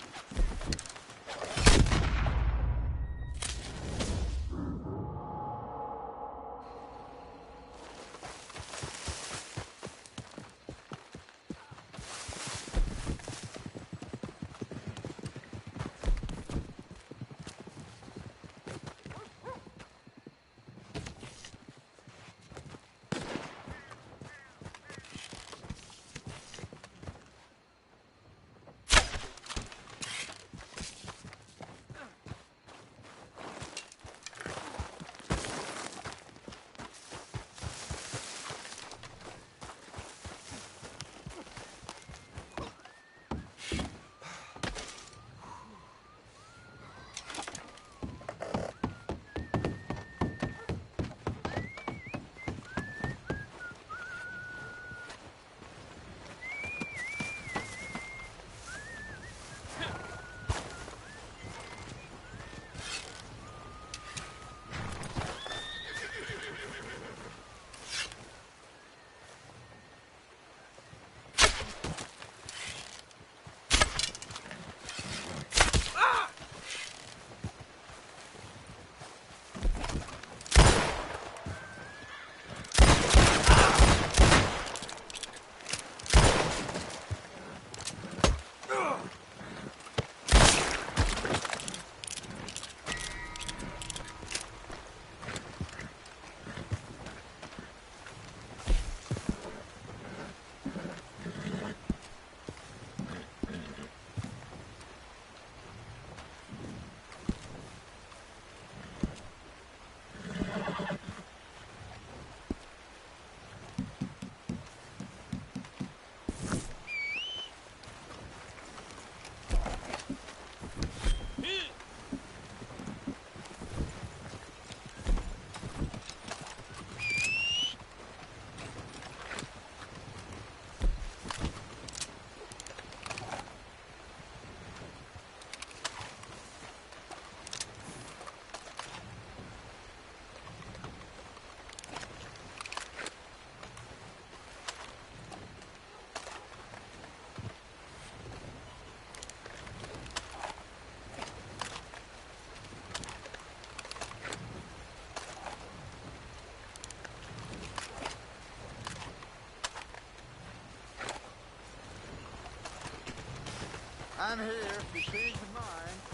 I'm here if you change your mind.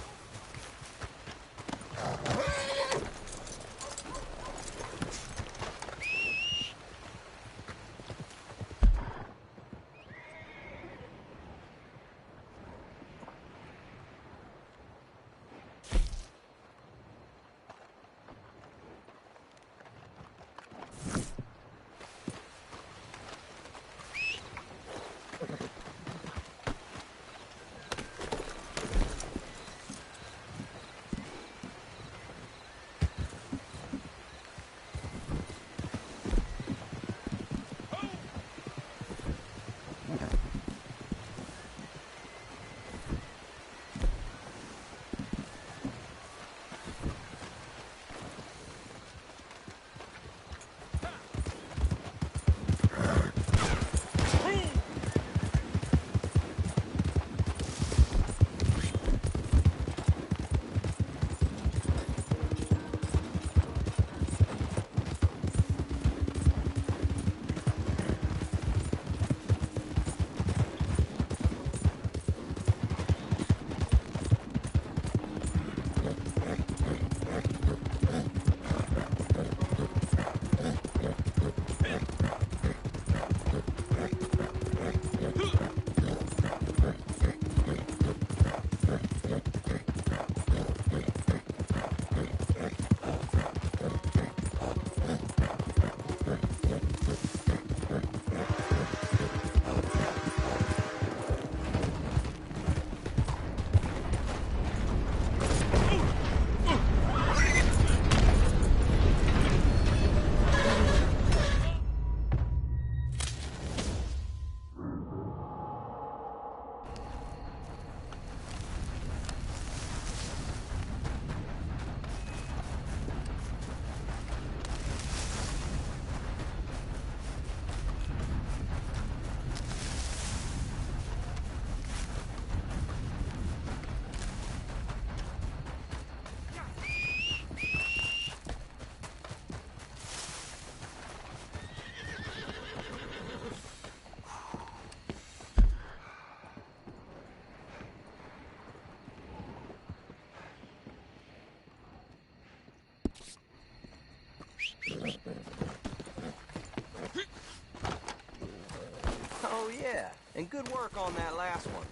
Oh, yeah. And good work on that last one.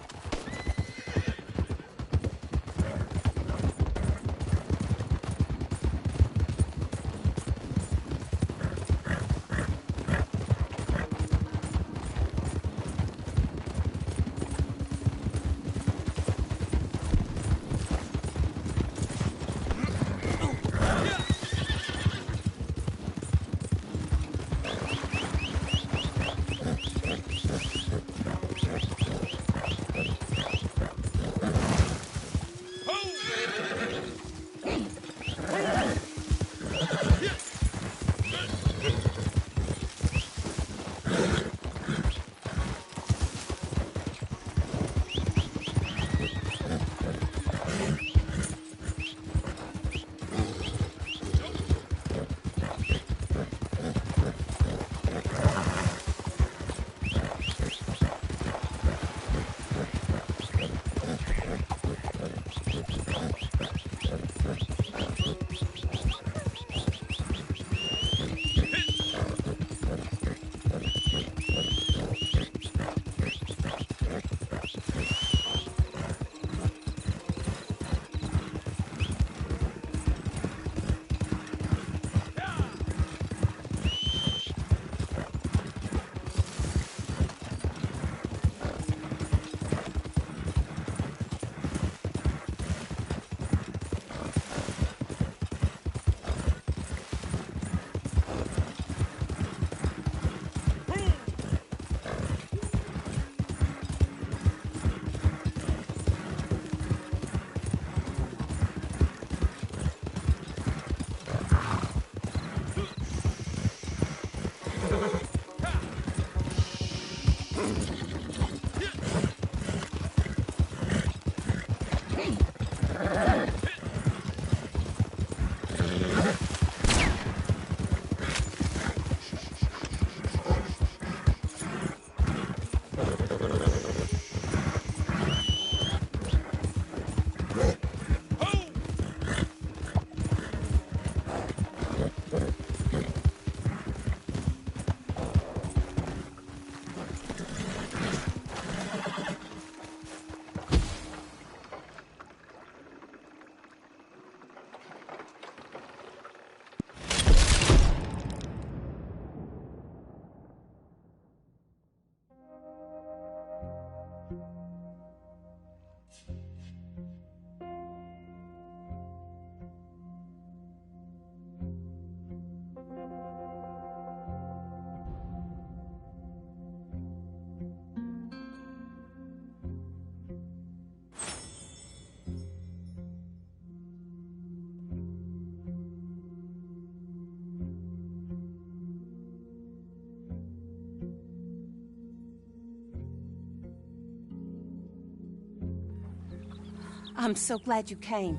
I'm so glad you came.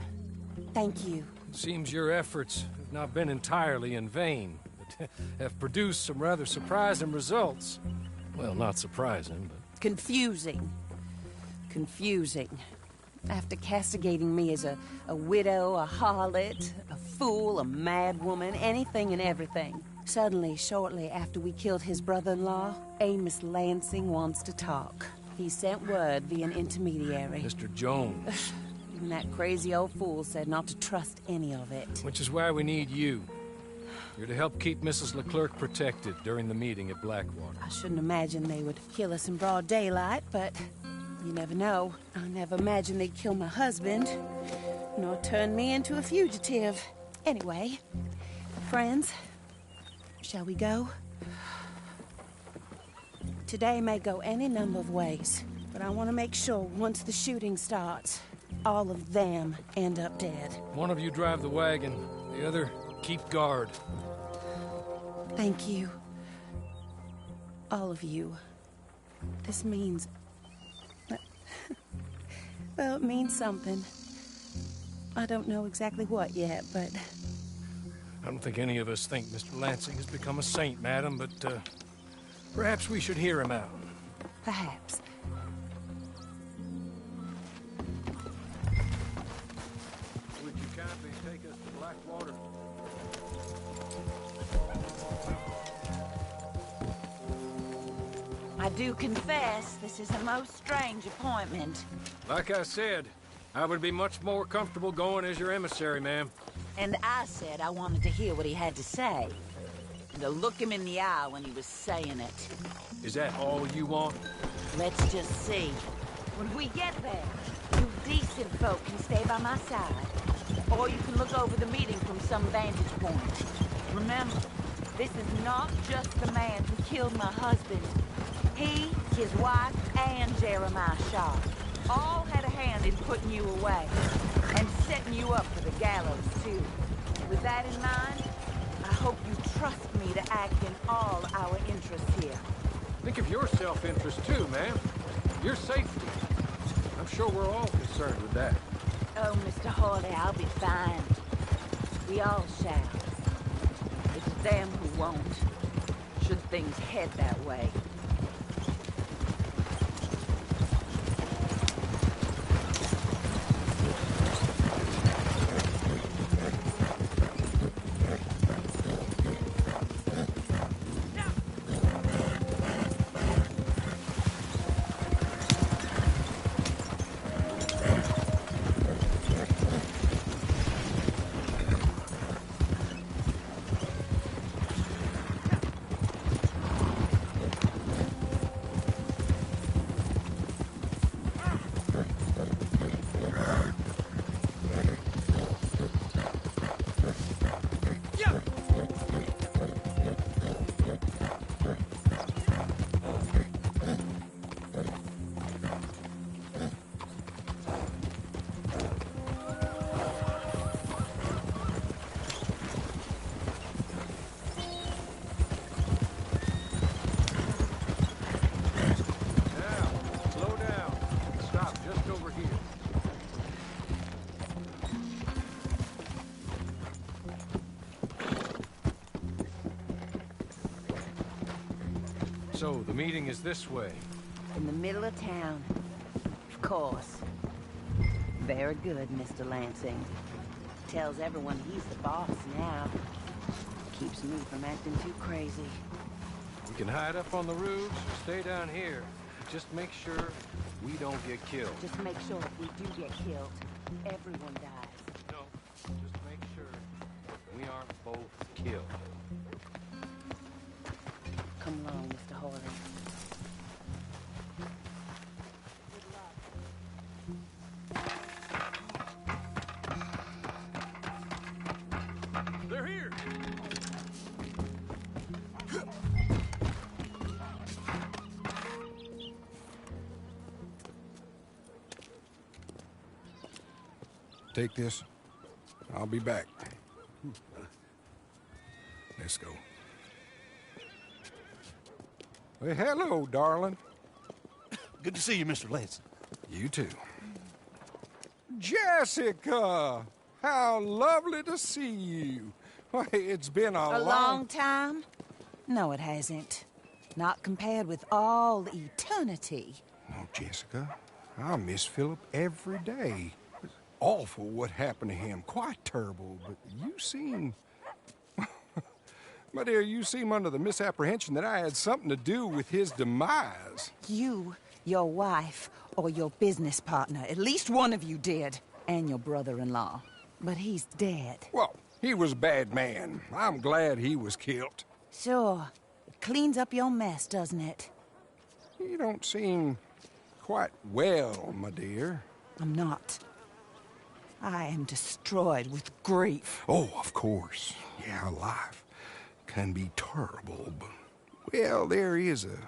Thank you. Seems your efforts have not been entirely in vain, but have produced some rather surprising results. Well, not surprising, but... Confusing. Confusing. After castigating me as a widow, a harlot, a fool, a mad woman, anything and everything. Suddenly, shortly after we killed his brother-in-law, Amos Lansing wants to talk. He sent word via an intermediary. Mr. Jones. Even that crazy old fool said not to trust any of it. Which is why we need you. You're to help keep Mrs. Leclerc protected during the meeting at Blackwater. I shouldn't imagine they would kill us in broad daylight, but you never know. I never imagined they'd kill my husband, nor turn me into a fugitive. Anyway, friends, shall we go? Today may go any number of ways, but I want to make sure once the shooting starts, all of them end up dead. One of you drive the wagon, the other keep guard. Thank you. All of you. This means... well, it means something. I don't know exactly what yet, but... I don't think any of us think Mr. Lansing has become a saint, madam, but perhaps we should hear him out. Perhaps. Would you kindly take us to Blackwater? I do confess, this is a most strange appointment. Like I said, I would be much more comfortable going as your emissary, ma'am. And I said I wanted to hear what he had to say. And to look him in the eye when he was saying it. Is that all you want? Let's just see. When we get there, you decent folk can stay by my side. Or you can look over the meeting from some vantage point. Remember, this is not just the man who killed my husband. He, his wife, and Jeremiah Shaw all had a hand in putting you away. And setting you up for the gallows, too. With that in mind, I hope you trust me to act in all our interests here. Think of your self-interest, too, ma'am. Your safety. I'm sure we're all concerned with that. Oh, Mr. Hawley, I'll be fine. We all shall. It's them who won't, should things head that way. So, the meeting is this way. In the middle of town. Of course. Very good, Mr. Lansing. Tells everyone he's the boss now. Keeps me from acting too crazy. We can hide up on the roofs or stay down here. Just make sure we don't get killed. Just make sure if we do get killed, everyone dies. No, just make sure we aren't both killed. Come along, Mr. Hawley. They're here! Take this. I'll be back. Let's go. Well, hello, darling. Good to see you, Mr. Lansing. You too. Jessica! How lovely to see you. Why, it's been A long time? No, it hasn't. Not compared with all eternity. Oh, Jessica, I miss Philip every day. It's awful what happened to him. Quite terrible, but you seem... My dear, you seem under the misapprehension that I had something to do with his demise. You, your wife, or your business partner, at least one of you did. And your brother-in-law. But he's dead. Well, he was a bad man. I'm glad he was killed. Sure. It cleans up your mess, doesn't it? You don't seem quite well, my dear. I'm not. I am destroyed with grief. Oh, of course. Yeah, life can be terrible, but... Well, there is a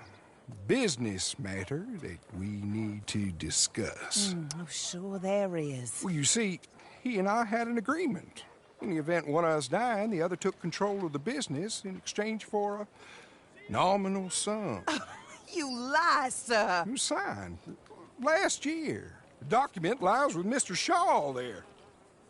business matter that we need to discuss. Oh, sure there is. Well, you see, he and I had an agreement. In the event one of us died, the other took control of the business in exchange for a nominal sum. You lie, sir. You signed last year. The document lies with Mr. Shaw there.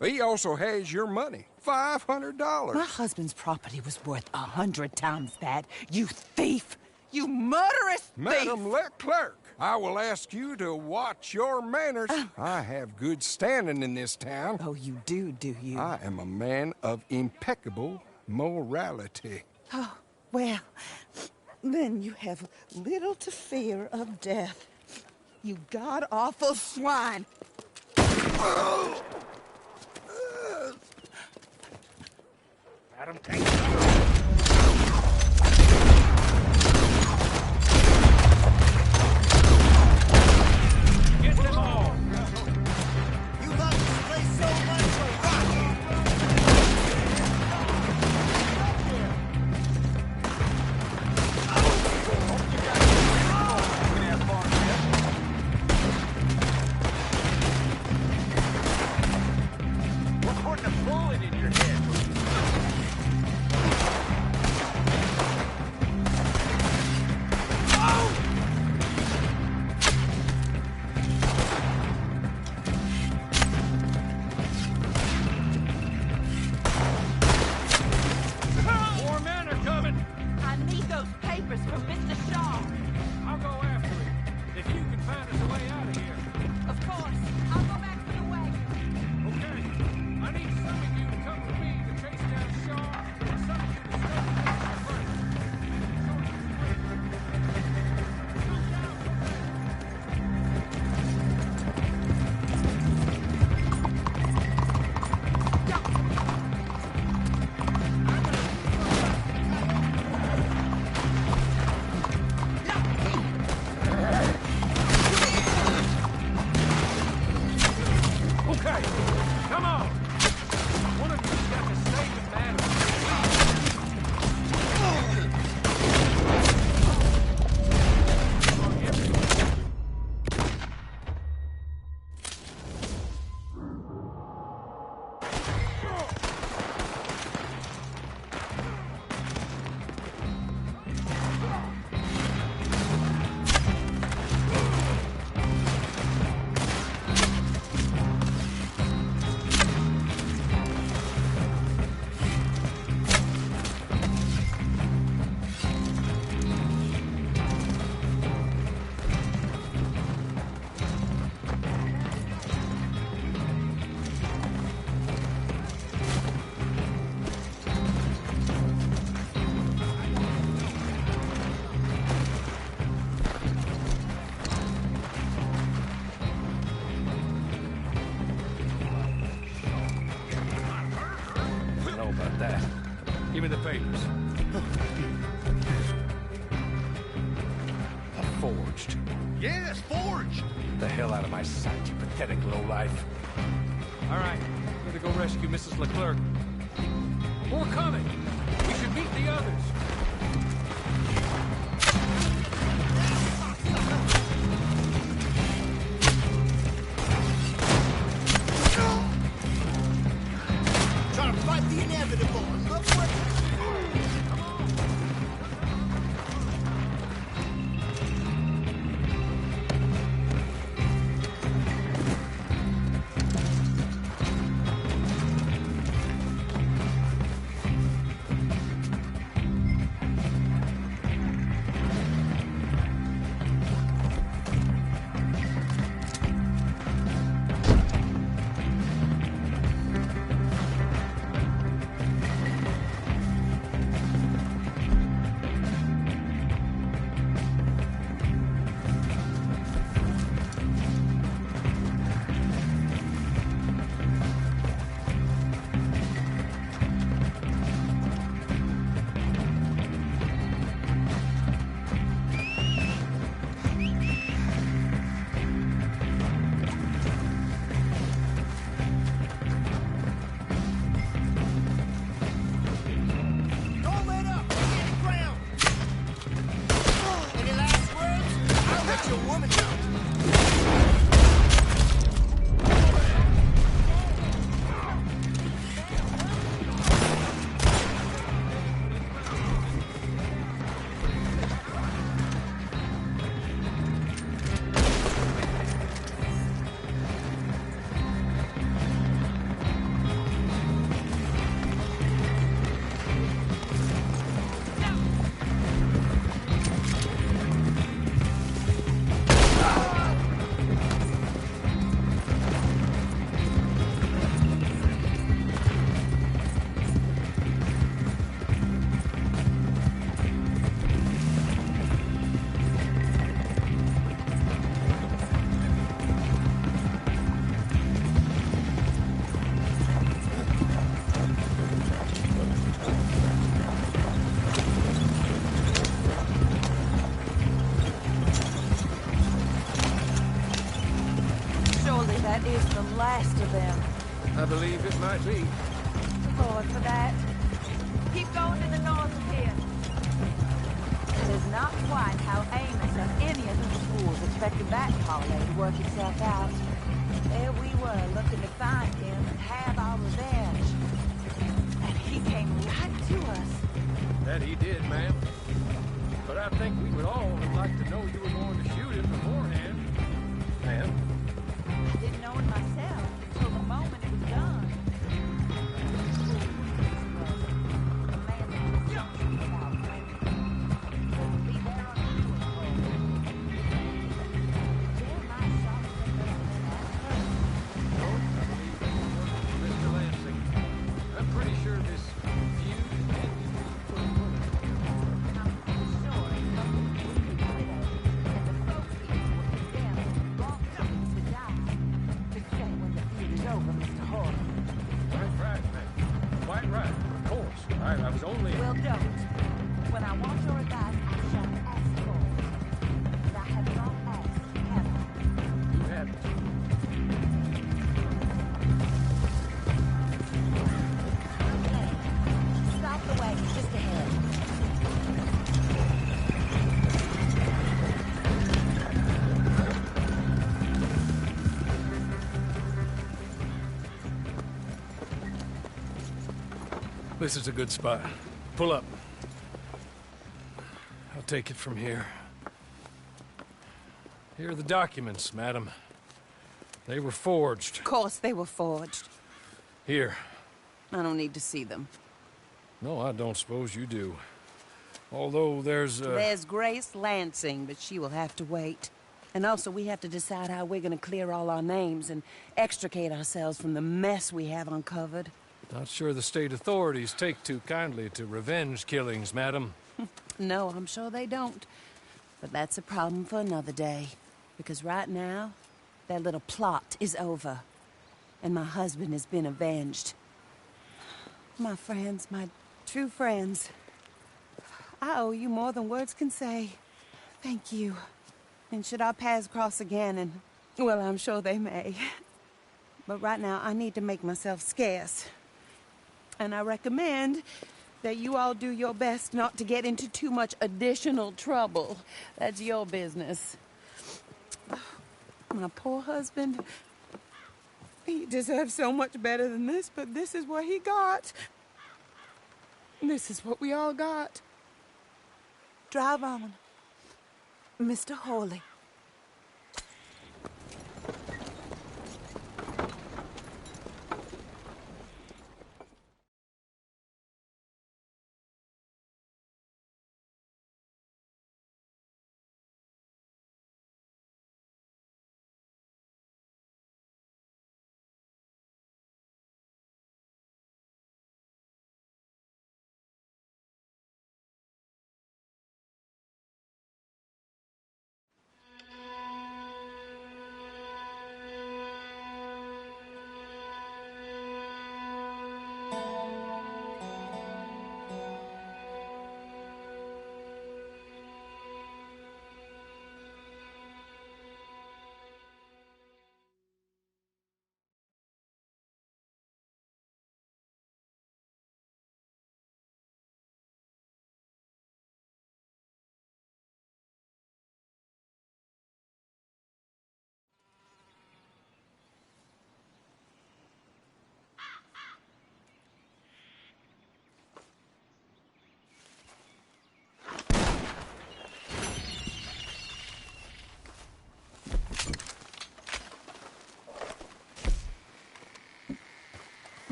He also has your money, $500. My husband's property was worth 100 times that. You thief! You murderous thief! Madam Leclerc, I will ask you to watch your manners. I have good standing in this town. Oh, you do, do you? I am a man of impeccable morality. Oh, well, then you have little to fear of death. You god-awful swine! Adam, take cover! Get them all! You love this place so much, so rock! We're putting a bullet in your head. More men are coming. I need those papers from Mr. Shaw. I'll go after him. If you can find us a way out of here. Of course. I'll go back for the wagon. Okay. I need some of you to come with me to chase down Shaw, and some of you to stop Mr. Burke. Okay, come on. One of you's got to save the man. I know about that. Give me the papers. Forged. Yes, forged. Get the hell out of my sight, you pathetic lowlife. All right, we're to go rescue Mrs. Leclerc. More coming. We should meet the others. Trying to fight the inevitable. And look what... That is the last of them. I believe it might be. Lord for that. Keep going to the north of here. It is not quite how Amos or any of his fools expected that holiday to work itself out. There we were, looking to find him and have our revenge. And he came right to us. That he did, ma'am. But I think we would all have liked to know you were going to shoot him beforehand. Ma'am. I didn't know it myself until the moment it was done. Well, don't. When I want your advice, I shall ask for it. But I have not asked, have I? You haven't. Okay. Stop the wagon just ahead. This is a good spot. Pull up. I'll take it from here. Here are the documents, madam. They were forged. Of course they were forged. Here. I don't need to see them. No, I don't suppose you do. Although There's Grace Lansing, but she will have to wait. And also, we have to decide how we're gonna clear all our names and extricate ourselves from the mess we have uncovered. Not sure the state authorities take too kindly to revenge killings, madam. No, I'm sure they don't. But that's a problem for another day. Because right now, their little plot is over. And my husband has been avenged. My friends, my true friends. I owe you more than words can say. Thank you. And should our paths cross again, and, well, I'm sure they may. But right now, I need to make myself scarce. And I recommend that you all do your best not to get into too much additional trouble. That's your business. My poor husband, he deserves so much better than this, but this is what he got. This is what we all got. Drive on, Mr. Hawley.